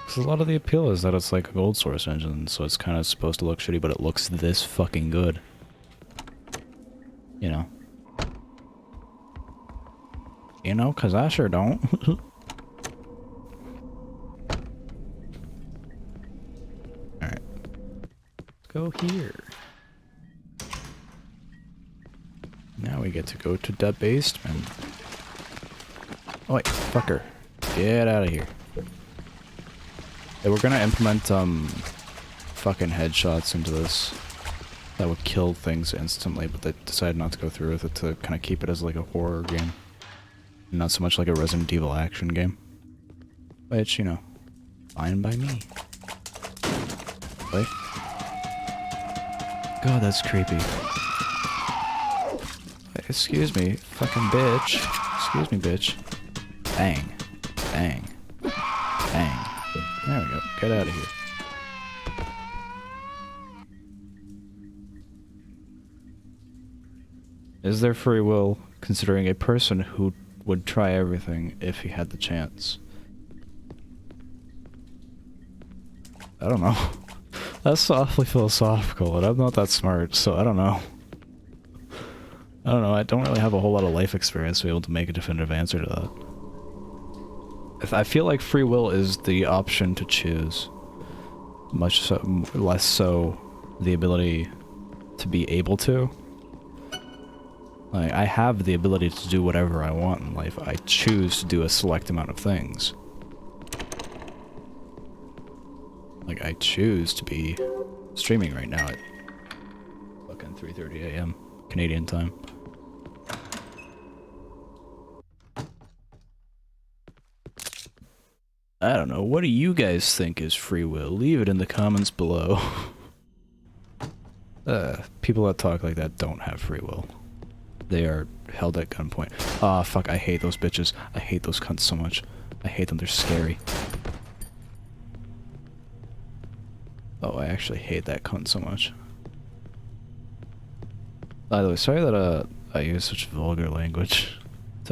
Speaker 1: Because a lot of the appeal is that it's like a gold source engine, so it's kind of supposed to look shitty, but it looks this fucking good. You know? You know, because I sure don't. Alright. Let's go here. Now we get to go to the basement. Oh wait, fucker. Get out of here. Hey, we're gonna implement, fucking headshots into this. That would kill things instantly, but they decided not to go through with it to kind of keep it as like a horror game. Not so much like a Resident Evil action game. Which, you know, fine by me. Wait. God, that's creepy. Excuse me, fucking bitch. Excuse me, bitch. Bang. Bang. Bang. There we go. Get out of here. Is there free will considering a person who would try everything if he had the chance? I don't know. That's awfully philosophical, and I'm not that smart, so I don't know. I don't know, I don't really have a whole lot of life experience to be able to make a definitive answer to that. I feel like free will is the option to choose. Much so, less so the ability to be able to. Like, I have the ability to do whatever I want in life. I choose to do a select amount of things. Like, I choose to be streaming right now at fucking 3:30 AM Canadian time. I don't know, what do you guys think is free will? Leave it in the comments below. People that talk like that don't have free will. They are held at gunpoint. Ah, fuck, I hate those bitches. I hate those cunts so much. I hate them, they're scary. Oh, I actually hate that cunt so much. By the way, sorry that I use such vulgar language.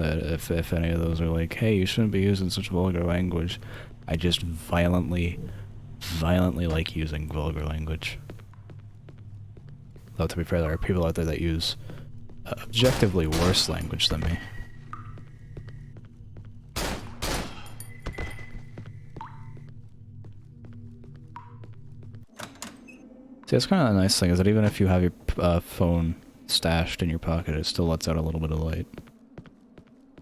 Speaker 1: If any of those are like, hey, you shouldn't be using such vulgar language. I just violently like using vulgar language. Though to be fair, there are people out there that use objectively worse language than me. See, that's kind of the nice thing, is that even if you have your phone stashed in your pocket, it still lets out a little bit of light.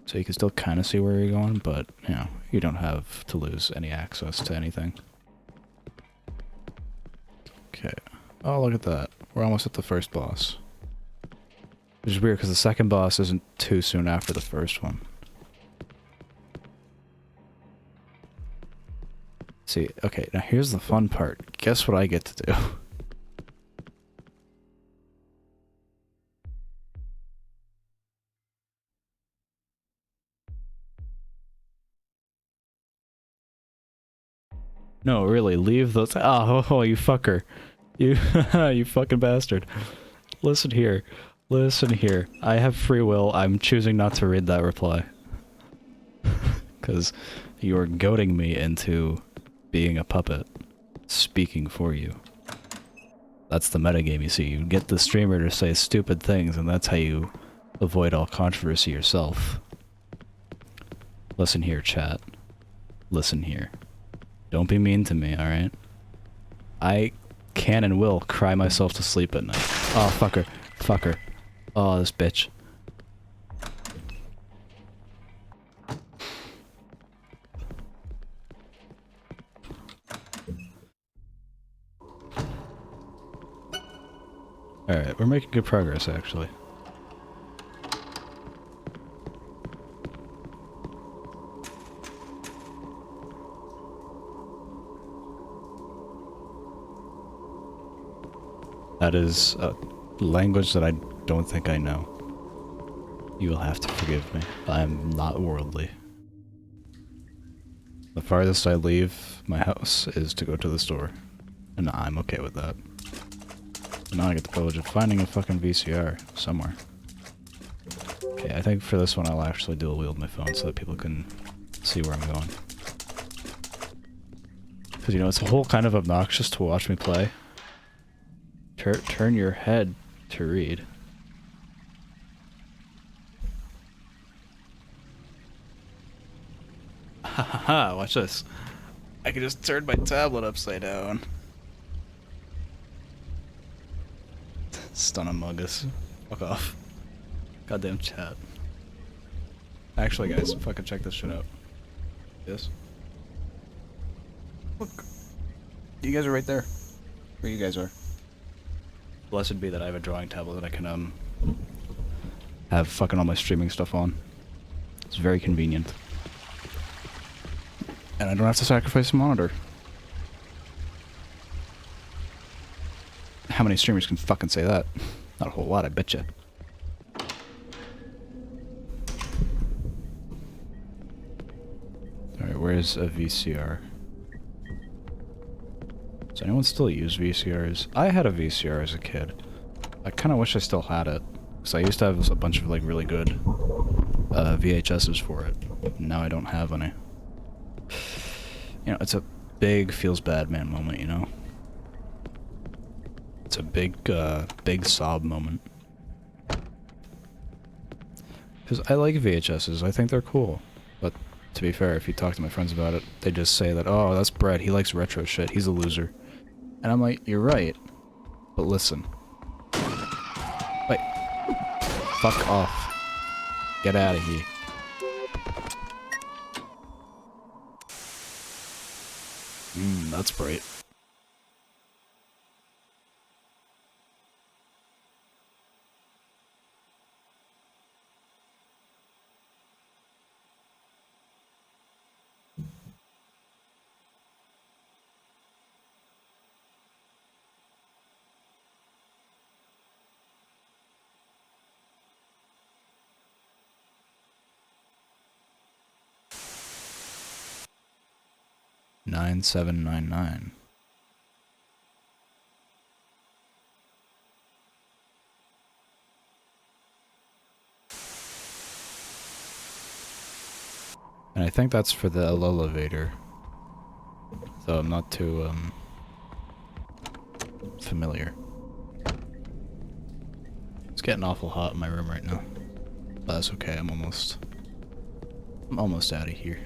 Speaker 1: So you can still kind of see where you're going, but, you know, you don't have to lose any access to anything. Okay. Oh, look at that. We're almost at the first boss. Which is weird, because the second boss isn't too soon after the first one. See, okay, now here's the fun part. Guess what I get to do? No, really, leave those. Oh, you fucker. You, you fucking bastard. Listen here. Listen here. I have free will. I'm choosing not to read that reply. Because you are goading me into being a puppet. Speaking for you. That's the metagame, you see. You get the streamer to say stupid things, and that's how you avoid all controversy yourself. Listen here, chat. Listen here. Don't be mean to me, alright? I can and will cry myself to sleep at night. Oh, fucker. Fucker. Oh, this bitch. Alright, we're making good progress, actually. That is a language that I don't think I know. You will have to forgive me. I am not worldly. The farthest I leave my house is to go to the store. And I'm okay with that. And now I get the privilege of finding a fucking VCR somewhere. Okay, I think for this one I'll actually dual wield my phone so that people can see where I'm going. Because, you know, it's a whole kind of obnoxious to watch me play. Turn your head to read. Haha, watch this. I can just turn my tablet upside down. Stun among us. Fuck off. Goddamn chat. Actually, guys, fucking check this shit out. Yes? Look. You guys are right there. Where you guys are. Blessed be that I have a drawing tablet that I can, have fucking all my streaming stuff on. It's very convenient. And I don't have to sacrifice a monitor. how many streamers can fucking say that? Not a whole lot, I betcha. Alright, where's a VCR? Does anyone still use VCRs? I had a VCR as a kid. I kind of wish I still had it. Because I used to have a bunch of, like, really good VHSs for it. Now I don't have any. You know, it's a big feels bad man moment, you know? It's a big, big sob moment. Because I like VHSs, I think they're cool. But, to be fair, if you talk to my friends about it, they just say that, oh, that's Brett, he likes retro shit, he's a loser. And I'm like, you're right. But listen. Wait. Fuck off. Get out of here. That's bright. $9,799. And I think that's for the elevator. Though I'm not too, familiar. It's getting awful hot in my room right now. But that's okay, I'm almost out of here.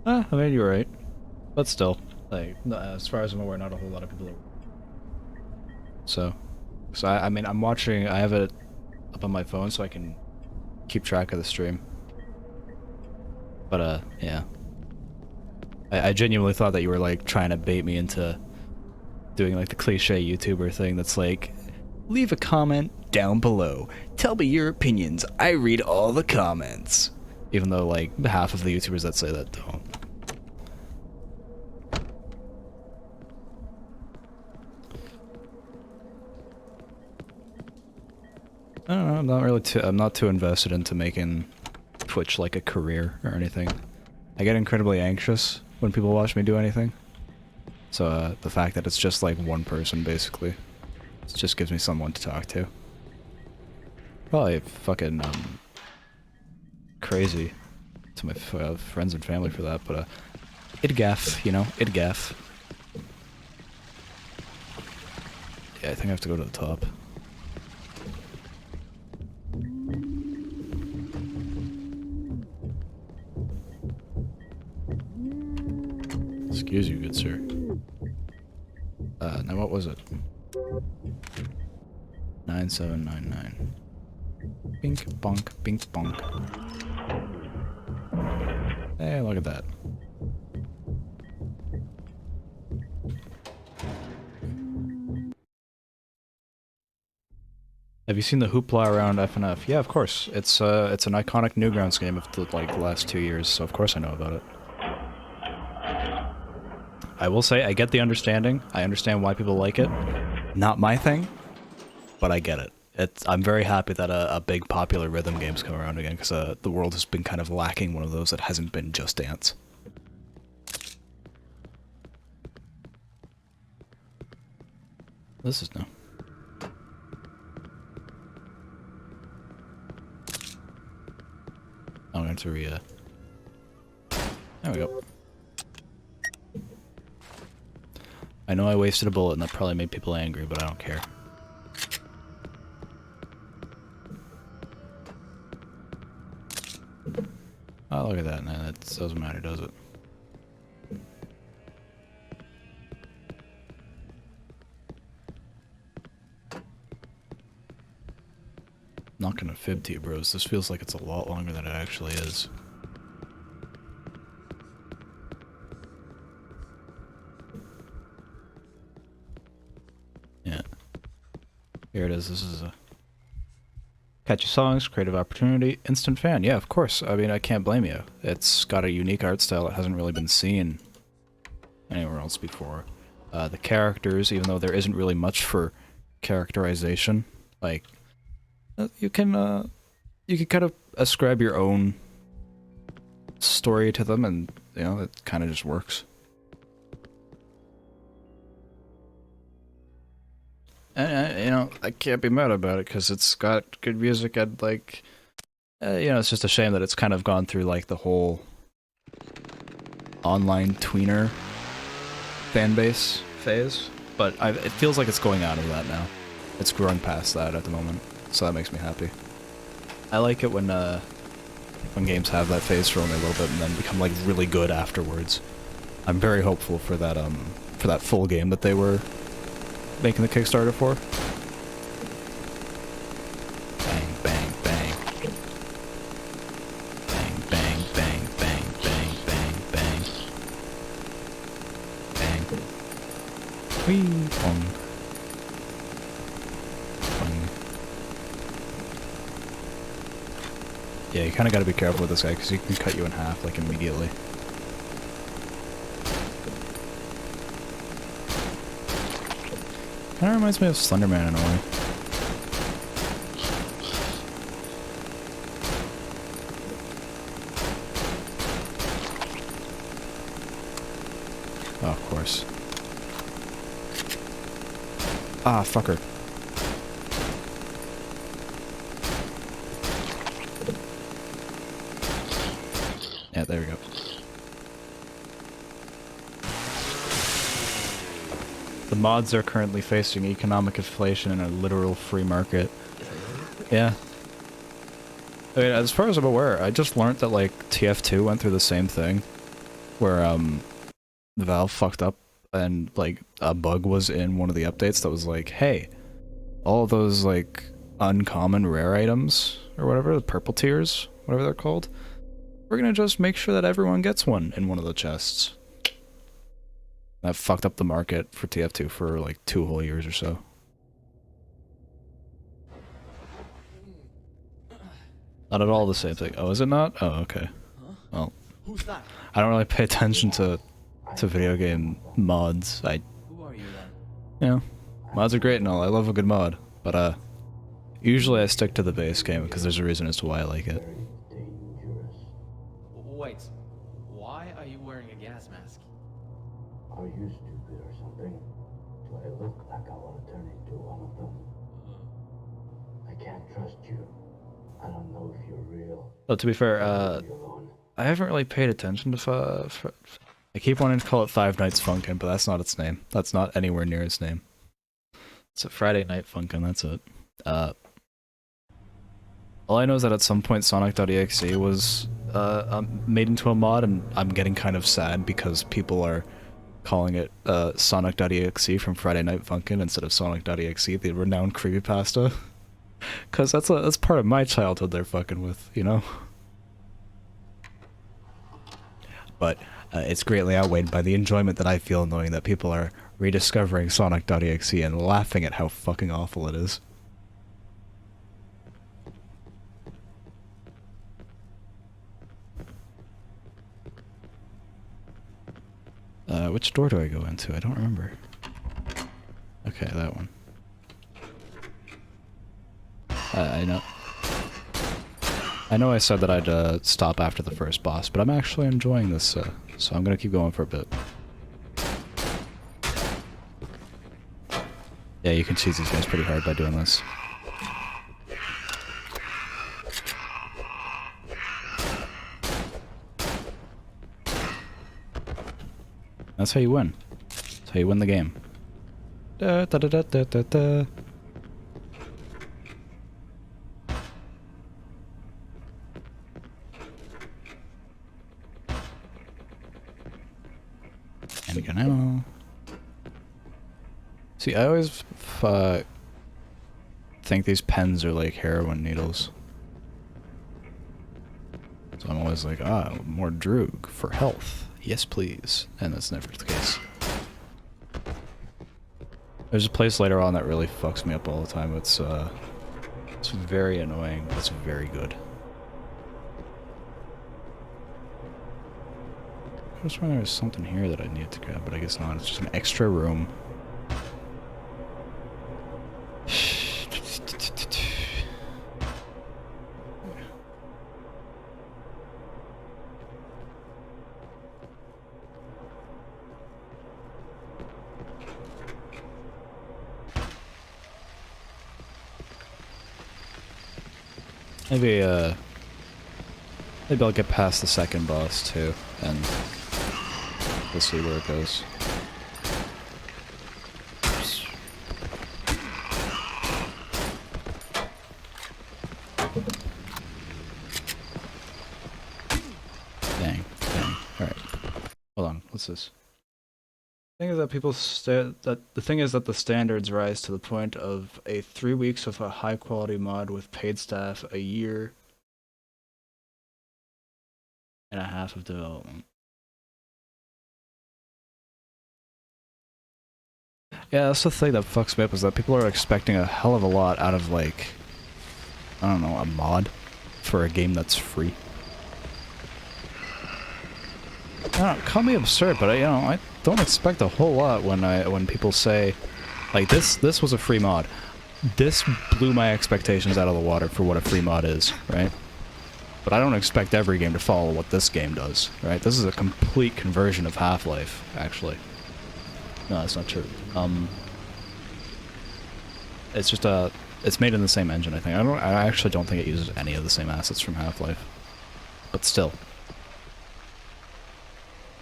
Speaker 1: I mean, you're right. But still, like, as far as I'm aware, not a whole lot of people are. So I mean, I'm watching, I have it up on my phone so I can keep track of the stream. But, yeah. I genuinely thought that you were, like, trying to bait me into doing, like, the cliche YouTuber thing that's like, leave a comment down below. Tell me your opinions. I read all the comments. Even though, like, half of the YouTubers that say that don't. I don't know, I'm not really I'm not too invested into making Twitch like a career or anything. I get incredibly anxious when people watch me do anything. So, the fact that it's just like one person, basically, it just gives me someone to talk to. Probably fucking, crazy to my friends and family for that, but, it'd gaff, you know? It'd gaff. Yeah, I think I have to go to the top. Excuse you, good sir. Now what was it? 9799. Bink bonk, bink bonk. Hey, look at that. Have you seen the hoopla around FNF? Yeah, of course. It's an iconic Newgrounds game of the, like, the last 2 years, so of course I know about it. I will say, I get the understanding. I understand why people like it. Not my thing, but I get it. I'm very happy that a big popular rhythm game's come around again, because the world has been kind of lacking one of those that hasn't been Just Dance. This is new. I'm going to there we go. I know I wasted a bullet and that probably made people angry, but I don't care. Oh, look at that. Nah, that doesn't matter, does it? Not gonna fib to you, bros. This feels like it's a lot longer than it actually is. Yeah. Here it is. This is a Catchy songs, creative opportunity, instant fan. Yeah, of course. I mean, I can't blame you. It's got a unique art style that hasn't really been seen anywhere else before. The characters, even though there isn't really much for characterization, like you can kind of ascribe your own story to them, and you know it kind of just works. And you know, I can't be mad about it because it's got good music and like, you know, it's just a shame that it's kind of gone through like the whole online tweener fan base phase. But it feels like it's going out of that now. It's growing past that at the moment, so that makes me happy. I like it when games have that phase for only a little bit and then become like really good afterwards. I'm very hopeful for that full game that they were making the Kickstarter for. Bang, bang, bang. Bang, bang, bang, bang, bang, bang, bang. Bang. Whee! Bong. Bong. Yeah, you kind of got to be careful with this guy because he can cut you in half like immediately. Kinda reminds me of Slenderman in a way. Oh, of course. Ah, fucker. Yeah, there we go. The mods are currently facing economic inflation and a literal free market. Yeah. I mean, as far as I'm aware, I just learned that, like, TF2 went through the same thing. Where, Valve fucked up and, like, a bug was in one of the updates that was like, hey, all those, like, uncommon rare items, or whatever, the purple tiers, whatever they're called, we're gonna just make sure that everyone gets one in one of the chests. That fucked up the market for TF2 for like 2 whole years or so. Not at all the same thing. Oh, is it not? Oh, okay. Well,
Speaker 5: Who's that?
Speaker 1: I don't really pay attention to video game mods.
Speaker 5: Who are you then?
Speaker 1: You know, mods are great and all. I love a good mod, but usually I stick to the base game because there's a reason as to why I like it.
Speaker 5: Wait, why are you wearing a gas mask?
Speaker 3: Are you stupid or something? Do I look like I want to turn into one of them? I can't trust you. I don't know if you're real.
Speaker 1: Oh, to be fair,
Speaker 3: You're alone.
Speaker 1: I haven't really paid attention to I keep wanting to call it Five Nights Funkin', but that's not its name. That's not anywhere near its name. It's a Friday Night Funkin', that's it. All I know is that at some point Sonic.exe was made into a mod, and I'm getting kind of sad because people are calling it Sonic.exe from Friday Night Funkin' instead of Sonic.exe, the renowned creepypasta. Because that's part of my childhood they're fucking with, you know? But it's greatly outweighed by the enjoyment that I feel knowing that people are rediscovering Sonic.exe and laughing at how fucking awful it is. Which door do I go into? I don't remember. Okay, that one. I know I said that I'd stop after the first boss, but I'm actually enjoying this, so I'm gonna keep going for a bit. Yeah, you can cheese these guys pretty hard by doing this. That's how you win. That's how you win the game. Da, da, da, da, da, da, da. And again ammo. See, I always think these pens are like heroin needles. So I'm always like, more droog for health. Yes, please. And that's never the case. There's a place later on that really fucks me up all the time. It's very annoying, but it's very good. I was wondering there was something here that I needed to grab, but I guess not. It's just an extra room. Maybe, maybe I'll get past the second boss, too, and we'll see where it goes. Dang, dang. Alright. Hold on, what's this? The thing is that the standards rise to the point of a 3 weeks of a high quality mod with paid staff, a year and a half of development. Yeah, that's the thing that fucks me up, is that people are expecting a hell of a lot out of, like, I don't know, a mod for a game that's free. I don't know, call me absurd, but I don't expect a whole lot when people say, like, this was a free mod. This blew my expectations out of the water for what a free mod is, right? But I don't expect every game to follow what this game does, right? This is a complete conversion of Half-Life, actually. No, that's not true. It's just it's made in the same engine, I think. I actually don't think it uses any of the same assets from Half-Life. But still.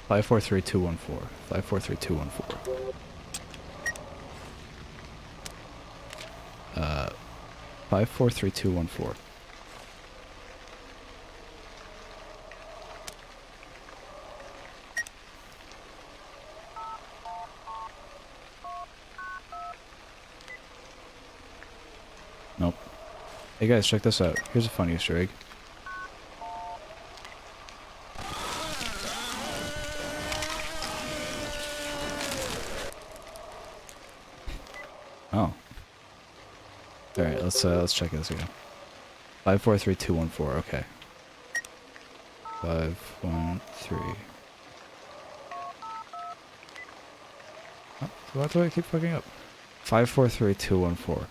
Speaker 1: 543214. 543214. 543214. Nope. Hey guys, check this out. Here's a fun Easter egg. Oh. Alright, let's check this again. 543214, okay. 513. Oh, why do I keep fucking up? 543214.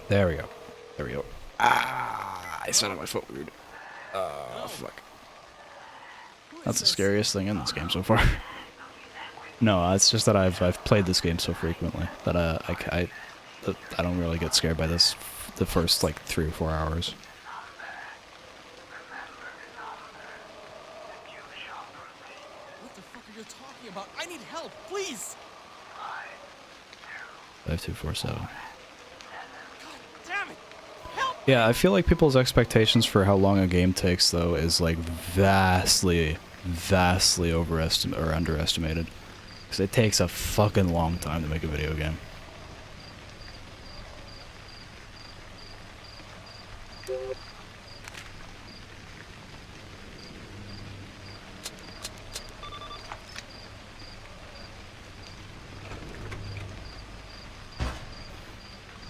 Speaker 1: There we go. There we go. Ah, I sat on my foot weird. Fuck. That's the scariest thing in this game so far. No, it's just that I've played this game so frequently that I don't really get scared by this the first like 3 or 4 hours.
Speaker 5: What the fuck are you talking about? I need help, please!
Speaker 1: 5247.
Speaker 5: God damn it! Help!
Speaker 1: Yeah, I feel like people's expectations for how long a game takes though is like vastly overestimated or underestimated. Because it takes a fucking long time to make a video game.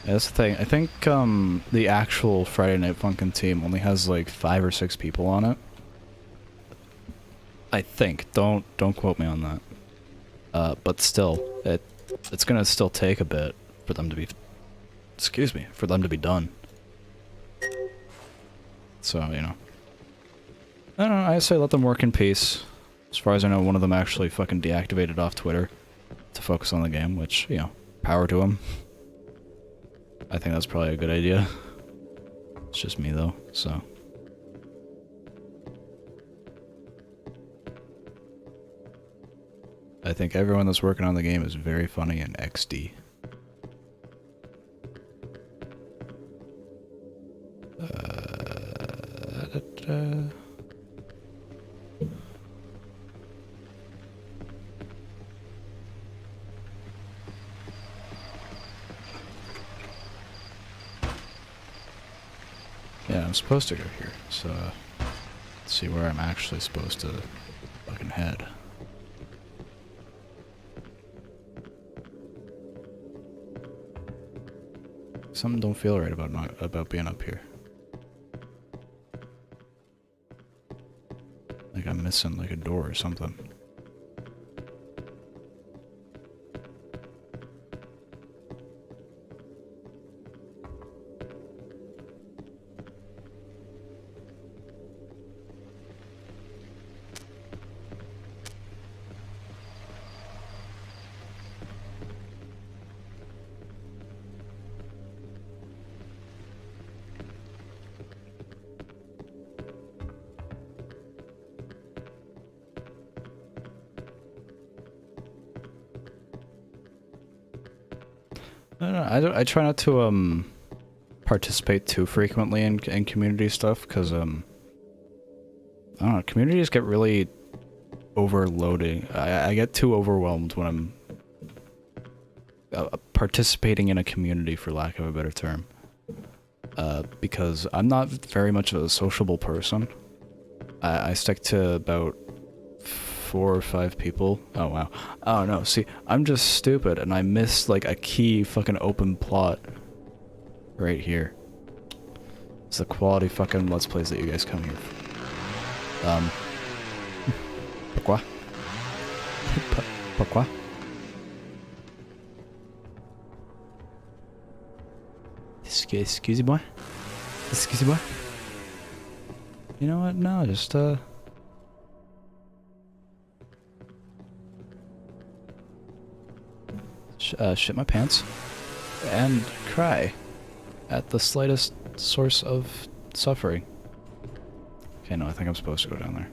Speaker 1: Yeah, that's the thing. I think the actual Friday Night Funkin' team only has like 5 or 6 people on it. I think. Don't quote me on that. But still, it's gonna still take a bit for them to be, for them to be done. So, you know. I don't know, I say let them work in peace. As far as I know, one of them actually fucking deactivated off Twitter to focus on the game, which, you know, power to him. I think that's probably a good idea. It's just me though, so. I think everyone that's working on the game is very funny in XD. Yeah, I'm supposed to go here, so let's see where I'm actually supposed to fucking head. Something don't feel right about being up here. Like I'm missing like a door or something. I try not to participate too frequently in community stuff because I don't know, communities get really overloading. I get too overwhelmed when I'm participating in a community, for lack of a better term, because I'm not very much of a sociable person. I stick to about 4 or 5 people. Oh wow. Oh no, see, I'm just stupid and I missed like a key fucking open plot right here. It's the quality fucking Let's Plays that you guys come here for. Pourquoi? Pourquoi? Excusez-moi? Excusez-moi? You know what? No, just shit my pants and cry at the slightest source of suffering. Okay, no, I think I'm supposed to go down there.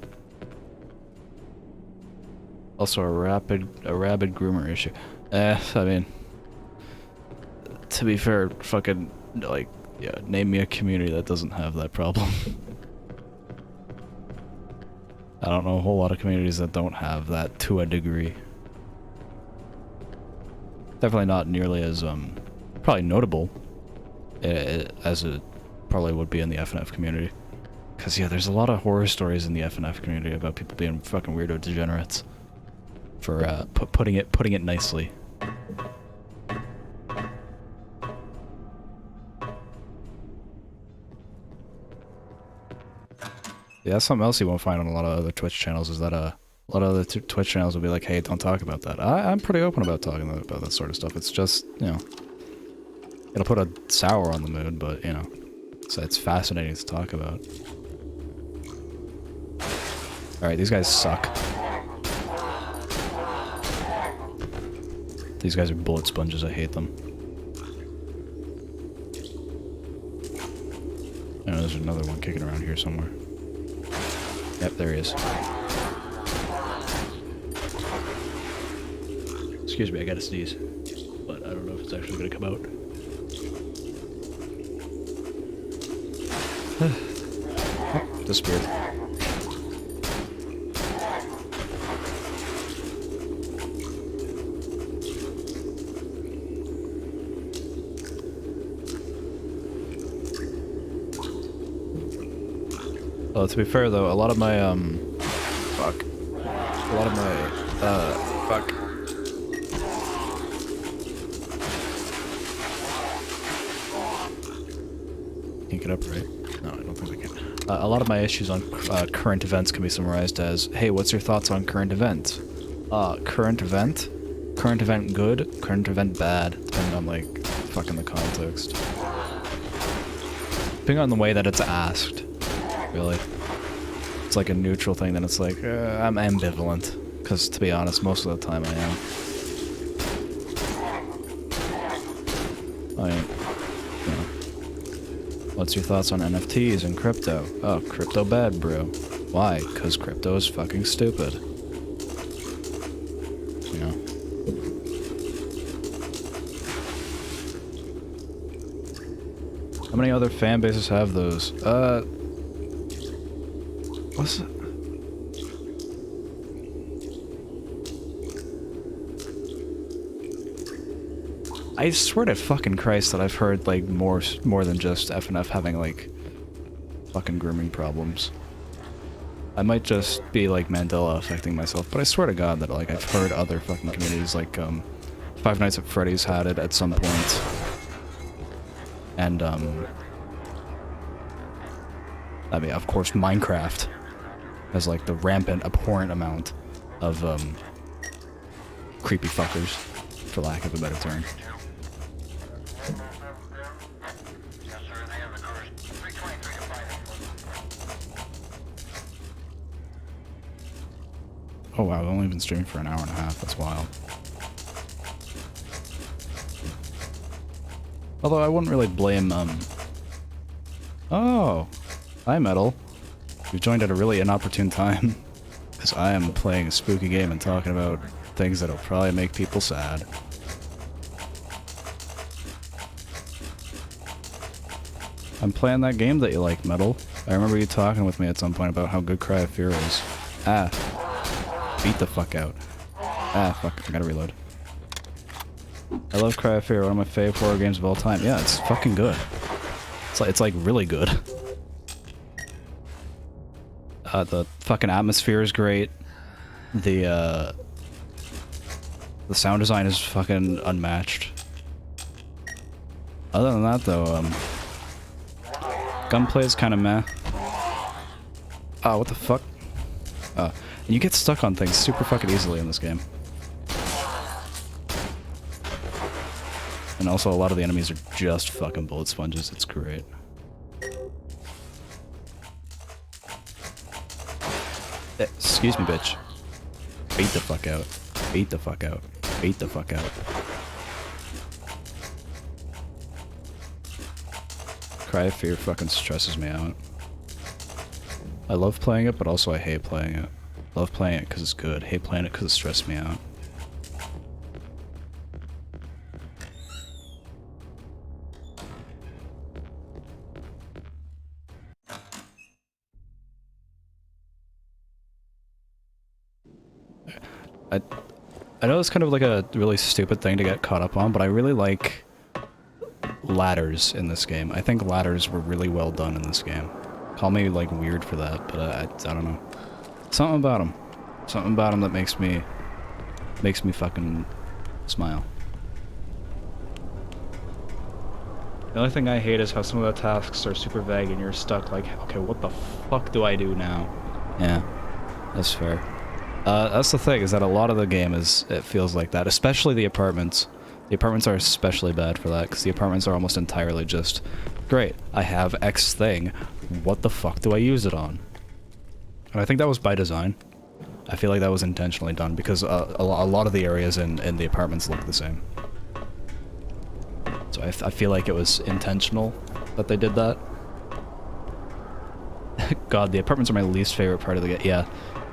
Speaker 1: Also a rabid groomer issue. I mean, to be fair, fucking, like, yeah, name me a community that doesn't have that problem. I don't know a whole lot of communities that don't have that to a degree. Definitely not nearly as, probably notable as it probably would be in the FNF community. Because, yeah, there's a lot of horror stories in the FNF community about people being fucking weirdo degenerates. For, putting it nicely. Yeah, that's something else you won't find on a lot of other Twitch channels, is that, a lot of other Twitch channels will be like, hey, don't talk about that. I'm pretty open about talking about that sort of stuff. It's just, you know, it'll put a sour on the mood, but, you know, so it's fascinating to talk about. Alright, these guys suck. These guys are bullet sponges, I hate them. I know there's another one kicking around here somewhere. Yep, there he is. Excuse me, I gotta sneeze. But I don't know if it's actually gonna come out. Oh, disappeared. Well, to be fair though, a lot of my, fuck. A lot of my, fuck. Can't get up, right? No, I don't think I can. A lot of my issues on current events can be summarized as, hey, what's your thoughts on current events? Current event? Current event good? Current event bad? Depending on, like, fucking the context. Depending on the way that it's asked. Really. It's like a neutral thing, then it's like, I'm ambivalent. Because, to be honest, most of the time I am. I mean, you know. What's your thoughts on NFTs and crypto? Oh, crypto bad, bro. Why? Because crypto is fucking stupid. You know. How many other fan bases have those? What's it? I swear to fucking Christ that I've heard, like, more than just FNF having, like, fucking grooming problems. I might just be like Mandela affecting myself, but I swear to God that like I've heard other fucking communities like Five Nights at Freddy's had it at some point. And I mean, of course, Minecraft has like the rampant, abhorrent amount of creepy fuckers, for lack of a better term. Oh wow, I've only been streaming for an hour and a half, that's wild. Although I wouldn't really blame, Oh! Hi, Metal. You've joined at a really inopportune time. Because I am playing a spooky game and talking about things that'll probably make people sad. I'm playing that game that you like, Metal. I remember you talking with me at some point about how good Cry of Fear is. Ah. Beat the fuck out. Ah, fuck. I gotta reload. I love Cry of Fear, one of my favorite horror games of all time. Yeah, it's fucking good. It's like really good. The fucking atmosphere is great. The sound design is fucking unmatched. Other than that, though, gunplay is kind of meh. Oh, what the fuck? And you get stuck on things super fucking easily in this game. And also, a lot of the enemies are just fucking bullet sponges. It's great. Excuse me, bitch. Beat the fuck out. Beat the fuck out. Beat the fuck out. Cry of Fear fucking stresses me out. I love playing it, but also I hate playing it. Love playing it because it's good. Hate playing it because it stresses me out. I know it's kind of like a really stupid thing to get caught up on, but I really like ladders in this game. I think ladders were really well done in this game. Call me like weird for that, but I don't know. Something about them. Something about them that makes me fucking smile. The only thing I hate is how some of the tasks are super vague and you're stuck like, okay, what the fuck do I do now? Yeah, that's fair. That's the thing, is that a lot of the game it feels like that, especially the apartments. The apartments are especially bad for that, because the apartments are almost entirely just, great, I have X thing, what the fuck do I use it on? And I think that was by design. I feel like that was intentionally done, because a lot of the areas in the apartments look the same. So I feel like it was intentional that they did that. God, the apartments are my least favorite part of the game. Yeah.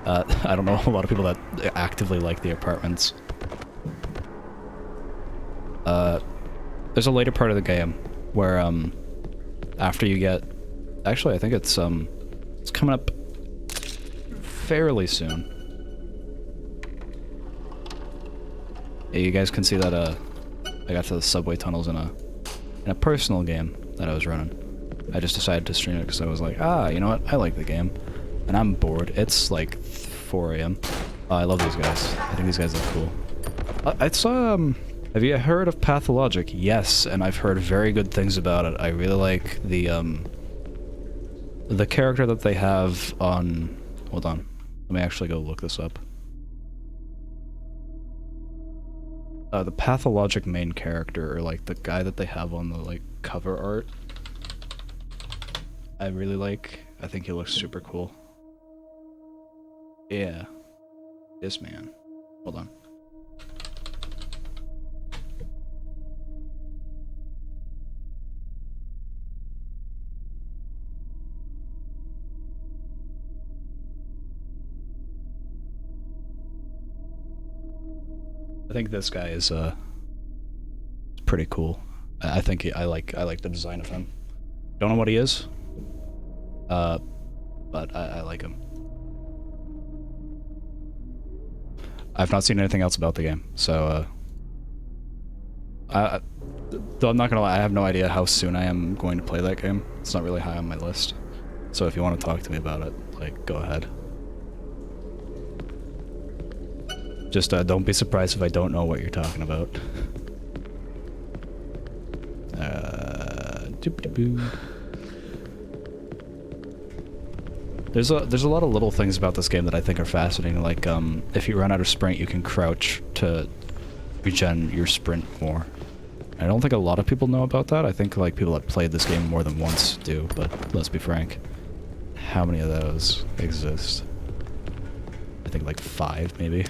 Speaker 1: I don't know a lot of people that actively like the apartments. There's a later part of the game where, after you get... Actually, I think it's coming up fairly soon. Yeah, you guys can see that, I got to the subway tunnels in a personal game that I was running. I just decided to stream it because I was like, you know what? I like the game. And I'm bored. It's like 4 AM. I love these guys. I think these guys look cool. It's, have you heard of Pathologic? Yes, and I've heard very good things about it. I really like the character that they have on... Hold on. Let me actually go look this up. The Pathologic main character, or like the guy that they have on the like cover art, I really like. I think he looks super cool. Yeah. This man. Hold on. I think this guy is pretty cool. I think I like the design of him. Don't know what he is, but I like him. I've not seen anything else about the game, so though I'm not gonna lie, I have no idea how soon I am going to play that game. It's not really high on my list, So if you want to talk to me about it, like, go ahead. Just don't be surprised if I don't know what you're talking about. There's a lot of little things about this game that I think are fascinating. Like if you run out of sprint, you can crouch to regen your sprint more. I don't think a lot of people know about that. I think like people that played this game more than once do, but let's be frank. How many of those exist? I think like 5 maybe.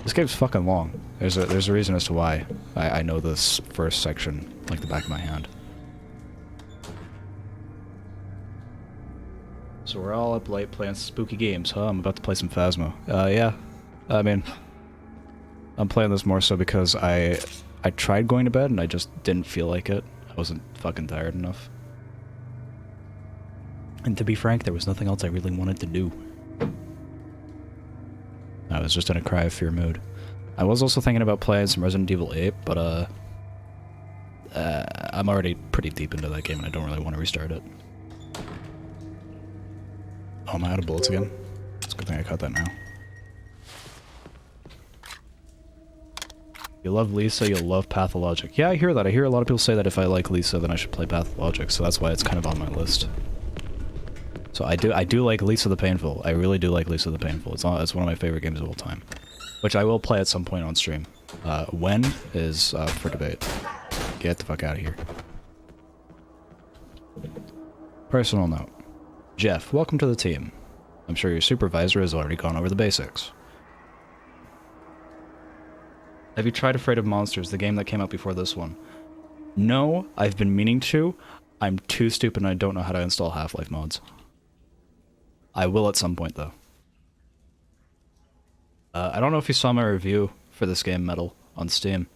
Speaker 1: This game's fucking long. There's a reason as to why I know this first section like the back of my hand. So we're all up late playing spooky games, huh? I'm about to play some Phasmo. Yeah. I mean, I'm playing this more so because I tried going to bed and I just didn't feel like it. I wasn't fucking tired enough. And to be frank, there was nothing else I really wanted to do. I was just in a cry of fear mood. I was also thinking about playing some Resident Evil 8, but I'm already pretty deep into that game and I don't really want to restart it. Oh, am I out of bullets again? It's a good thing I caught that now. You love Lisa, you'll love Pathologic. Yeah, I hear that. I hear a lot of people say that if I like Lisa, then I should play Pathologic, so that's why it's kind of on my list. So I do like Lisa the Painful. I really do like Lisa the Painful. It's one of my favorite games of all time. Which I will play at some point on stream. When is for debate. Get the fuck out of here. Personal note. Jeff, welcome to the team. I'm sure your supervisor has already gone over the basics. Have you tried Afraid of Monsters, the game that came out before this one? No, I've been meaning to. I'm too stupid and I don't know how to install Half-Life mods. I will at some point, though. I don't know if you saw my review for this game, Metal, on Steam,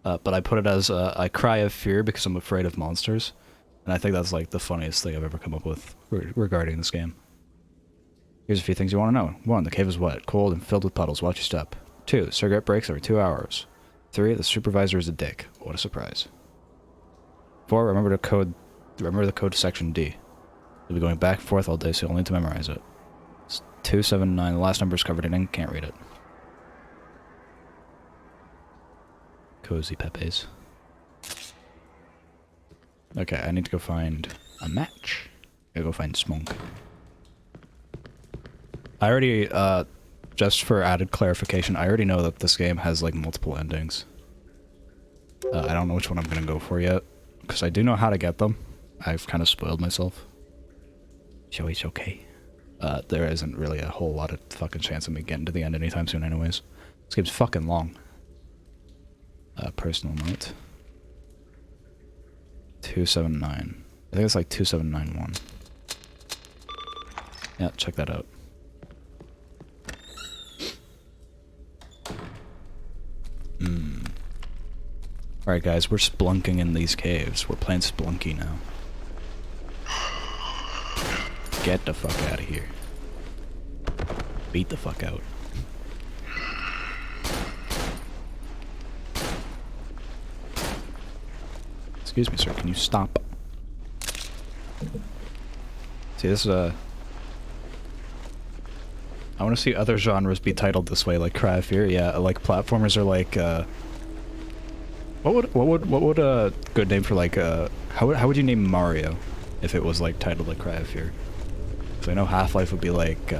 Speaker 1: but I put it as I cry of fear because I'm afraid of monsters, and I think that's like the funniest thing I've ever come up with regarding this game. Here's a few things you want to know. 1. The cave is wet, cold, and filled with puddles. Watch your step. 2. Cigarette breaks every 2 hours. 3. The supervisor is a dick. What a surprise. 4. Remember the code section D. You'll be going back and forth all day, so you'll need to memorize it. 279. The last number is covered in ink. Can't read it. Cozy Pepes. Okay, I need to go find a match. I gotta go find Smoke. I already, just for added clarification, I already know that this game has like multiple endings. I don't know which one I'm gonna go for yet, because I do know how to get them. I've kind of spoiled myself. So it's okay. There isn't really a whole lot of fucking chance of me getting to the end anytime soon anyways. This game's fucking long. Personal note. 279. I think it's like 2791. Yeah, check that out. Alright guys, we're splunking in these caves. We're playing Splunky now. Get the fuck out of here. Beat the fuck out. Excuse me, sir. Can you stop? See, this is a... I want to see other genres be titled this way, like Cry of Fear. Yeah, like platformers are like, What would a good name for like, how would you name Mario if it was like titled like Cry of Fear? So I know Half-Life would be like,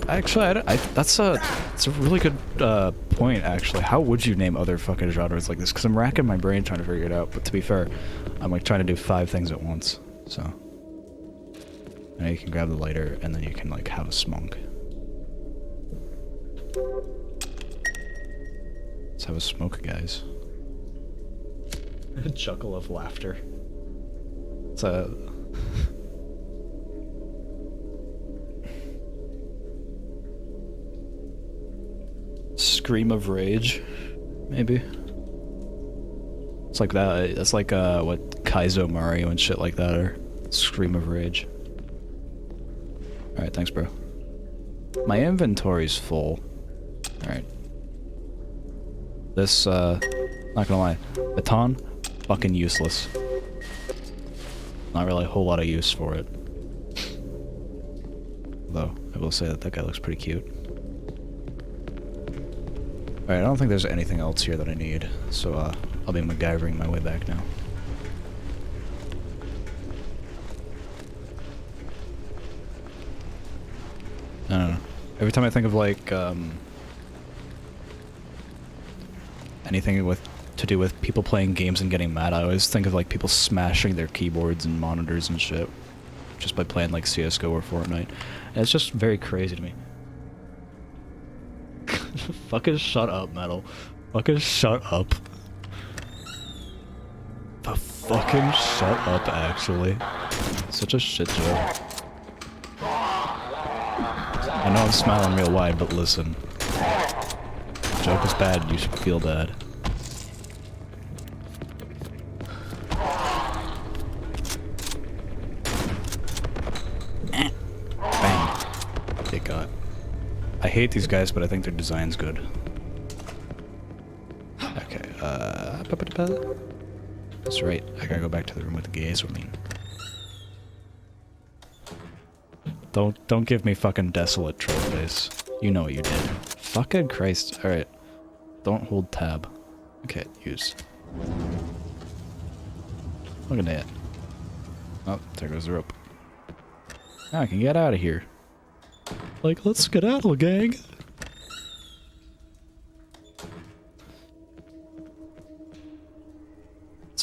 Speaker 1: actually, that's a really good point, actually. How would you name other fucking genres like this? Because I'm racking my brain trying to figure it out, but to be fair, I'm like trying to do 5 things at once, so. Now you can grab the lighter, and then you can like have a smoke. Let's have a smoke, guys. A chuckle of laughter. It's a... Scream of rage, maybe. It's like that. It's like what Kaizo Mario and shit like that are. Scream of rage. All right, thanks, bro. My inventory's full. All right. This not gonna lie, baton, fucking useless. Not really a whole lot of use for it. Though, I will say that that guy looks pretty cute. Alright, I don't think there's anything else here that I need, so I'll be MacGyvering my way back now. I don't know. Every time I think of like, anything with to do with people playing games and getting mad, I always think of like people smashing their keyboards and monitors and shit just by playing like CSGO or Fortnite. And it's just very crazy to me. Fucking shut up, Metal. Fucking shut up. But fucking shut up, actually. Such a shit joke. I know I'm smiling real wide, but listen. The joke is bad, you should feel bad. Bang. Get got. I hate these guys, but I think their design's good. Okay, that's right, I gotta go back to the room with the gays, I mean. Don't give me fucking desolate troll face. You know what you did. Fucking Christ. Alright. Don't hold tab. Okay, use. Look at that. Oh, there goes the rope. Now I can get out of here. Like, let's skedaddle, gang!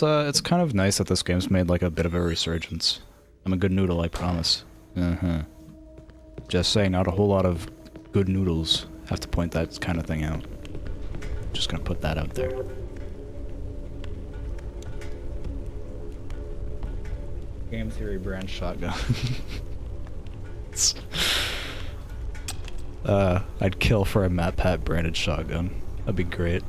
Speaker 1: It's kind of nice that this game's made like a bit of a resurgence. I'm a good noodle, I promise. Uh-huh. Just saying, not a whole lot of good noodles have to point that kind of thing out. Just gonna put that out there. Game Theory brand shotgun. I'd kill for a MatPat branded shotgun. That'd be great.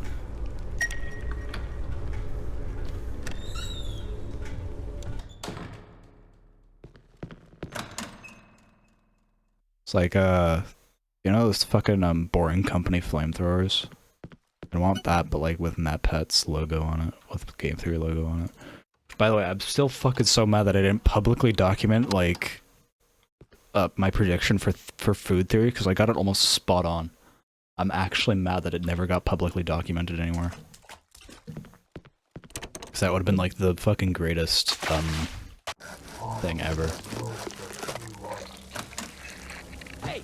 Speaker 1: It's like, you know those fucking, Boring Company flamethrowers? I want that, but like with MatPat's logo on it, with Game Theory logo on it. By the way, I'm still fucking so mad that I didn't publicly document, like, my prediction for food theory, because I got it almost spot on. I'm actually mad that it never got publicly documented anywhere. Because that would have been like the fucking greatest, thing ever.
Speaker 5: Hey,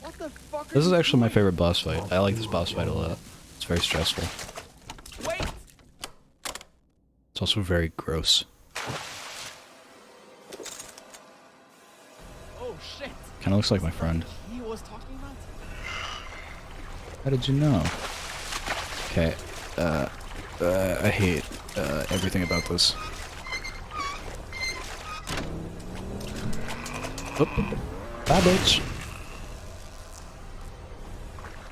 Speaker 5: what the fuck?
Speaker 1: This is actually my favorite boss fight. I like this boss fight a lot. It's very stressful.
Speaker 5: Wait.
Speaker 1: It's also very gross.
Speaker 5: Oh shit.
Speaker 1: Kinda looks like my friend.
Speaker 5: He was talking about.
Speaker 1: How did you know? Okay, I hate, everything about this. Oop. Bye, bitch!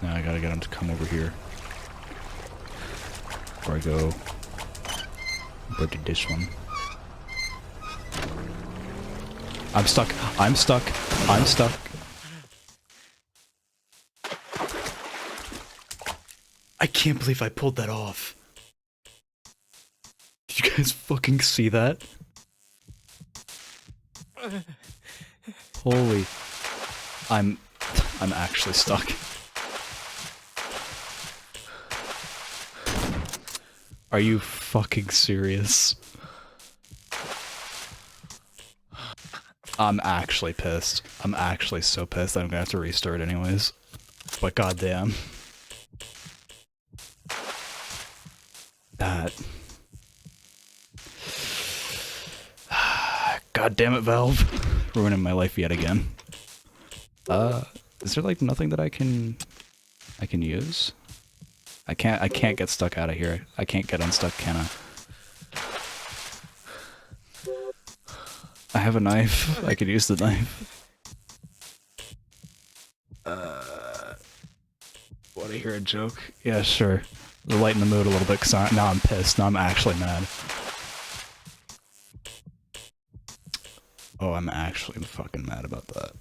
Speaker 1: Now I gotta get him to come over here. Before I go... do this one. I'm stuck. I'm stuck. I'm stuck. I can't believe I pulled that off. Did you guys fucking see that? Holy. I'm actually stuck. Are you fucking serious? I'm actually pissed. I'm actually so pissed that I'm gonna have to restart anyways. But goddamn. That. God damn it, Valve. Ruining my life yet again. Is there like nothing that I can use? I can't get stuck out of here. I can't get unstuck, can I? I have a knife. I could use the knife. Want to hear a joke? Yeah, sure. Lighten the mood a little bit, because now I'm pissed. Now I'm actually mad. Oh, I'm actually fucking mad about that.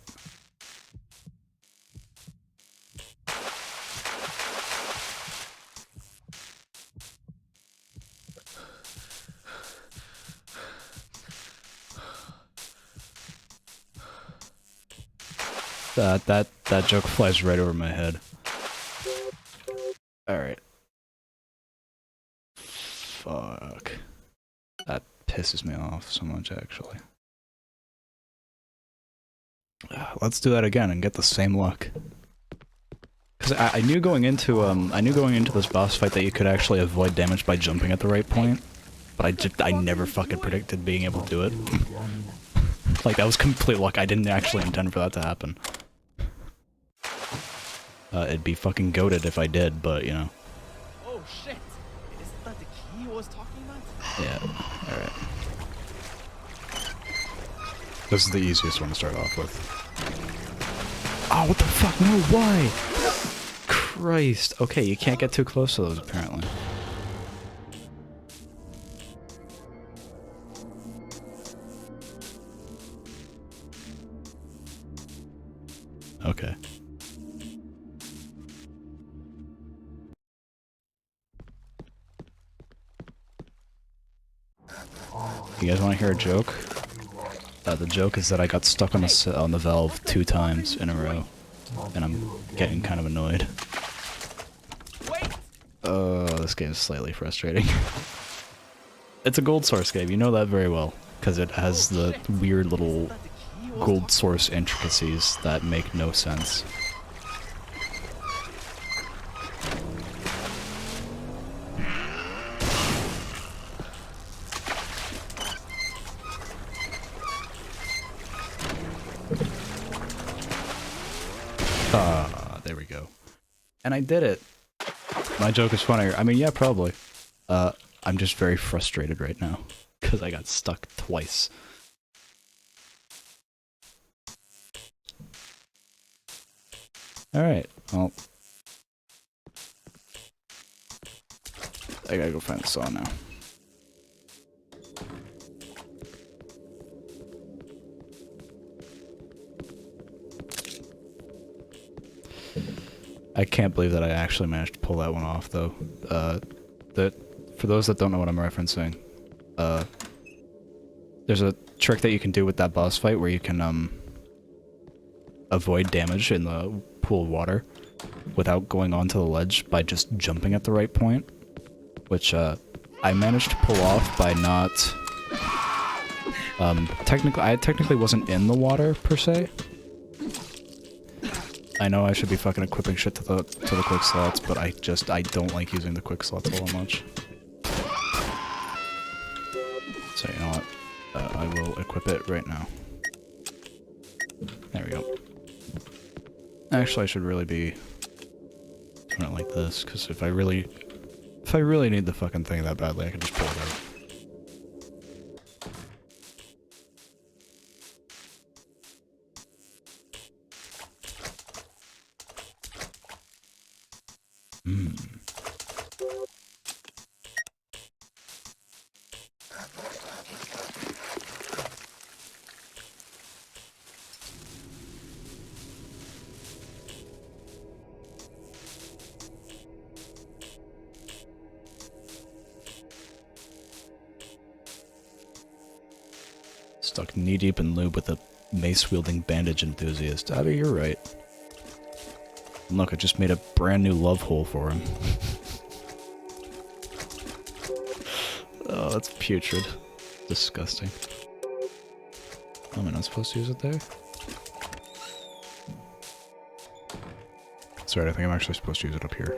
Speaker 1: That joke flies right over my head. Alright. Fuck. That pisses me off so much, actually. Let's do that again and get the same luck. Because I knew going into this boss fight that you could actually avoid damage by jumping at the right point, but I never fucking predicted being able to do it. Like, that was complete luck. I didn't actually intend for that to happen. It'd be fucking goated if I did, but you know.
Speaker 5: Oh shit! Isn't that the key he was talking about?
Speaker 1: Yeah. All right. This is the easiest one to start off with. Oh, what the fuck? No, why? Christ. Okay, you can't get too close to those, apparently. Okay. You guys want to hear a joke? The joke is that I got stuck on the valve 2 times in a row, and I'm getting kind of annoyed. Oh, this game is slightly frustrating. It's a gold source game, you know that very well, because it has the weird little gold source intricacies that make no sense. There we go. And I did it! My joke is funnier. I mean, yeah, probably. I'm just very frustrated right now, because I got stuck twice. Alright, well. I gotta go find the saw now. I can't believe that I actually managed to pull that one off, though. For those that don't know what I'm referencing, there's a trick that you can do with that boss fight where you can, avoid damage in the pool of water without going onto the ledge by just jumping at the right point, which, I managed to pull off by not... I technically wasn't in the water, per se. I know I should be fucking equipping shit to the quick slots, but I don't like using the quick slots all that much. So you know what? I will equip it right now. There we go. Actually, I should really be doing it like this, because if I really need the fucking thing that badly, I can just pull it out. Stuck knee-deep in lube with a mace-wielding bandage enthusiast. Abby, you're right. And look, I just made a brand new love hole for him. Oh, that's putrid. Disgusting. Oh, am I not supposed to use it there? That's right, I think I'm actually supposed to use it up here.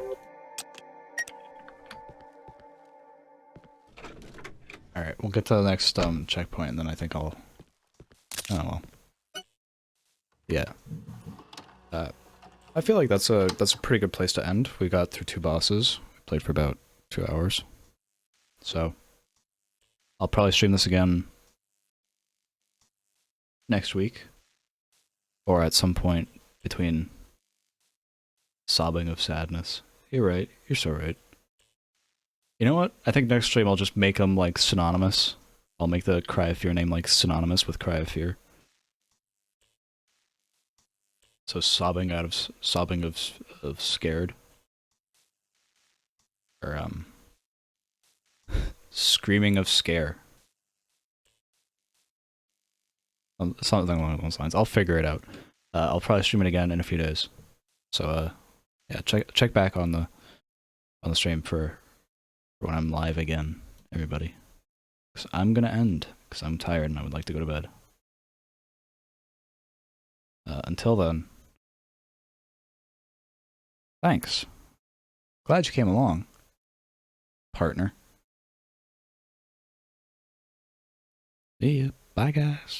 Speaker 1: Alright, we'll get to the next checkpoint, and then I think I'll... Oh, well. Yeah. I feel like that's a pretty good place to end. We got through 2 bosses. We played for about 2 hours. So, I'll probably stream this again next week. Or at some point between sobbing of sadness. You're right. You're so right. You know what? I think next stream I'll just make them, like, synonymous. I'll make the Cry of Fear name, like, synonymous with Cry of Fear. So sobbing of scared. Or, screaming of scare. Something along those lines. I'll figure it out. I'll probably stream it again in a few days. So yeah, check back on the stream for when I'm live again, everybody. 'Cause I'm gonna end because I'm tired and I would like to go to bed. Until then, thanks. Glad you came along, partner. See ya. Bye, guys.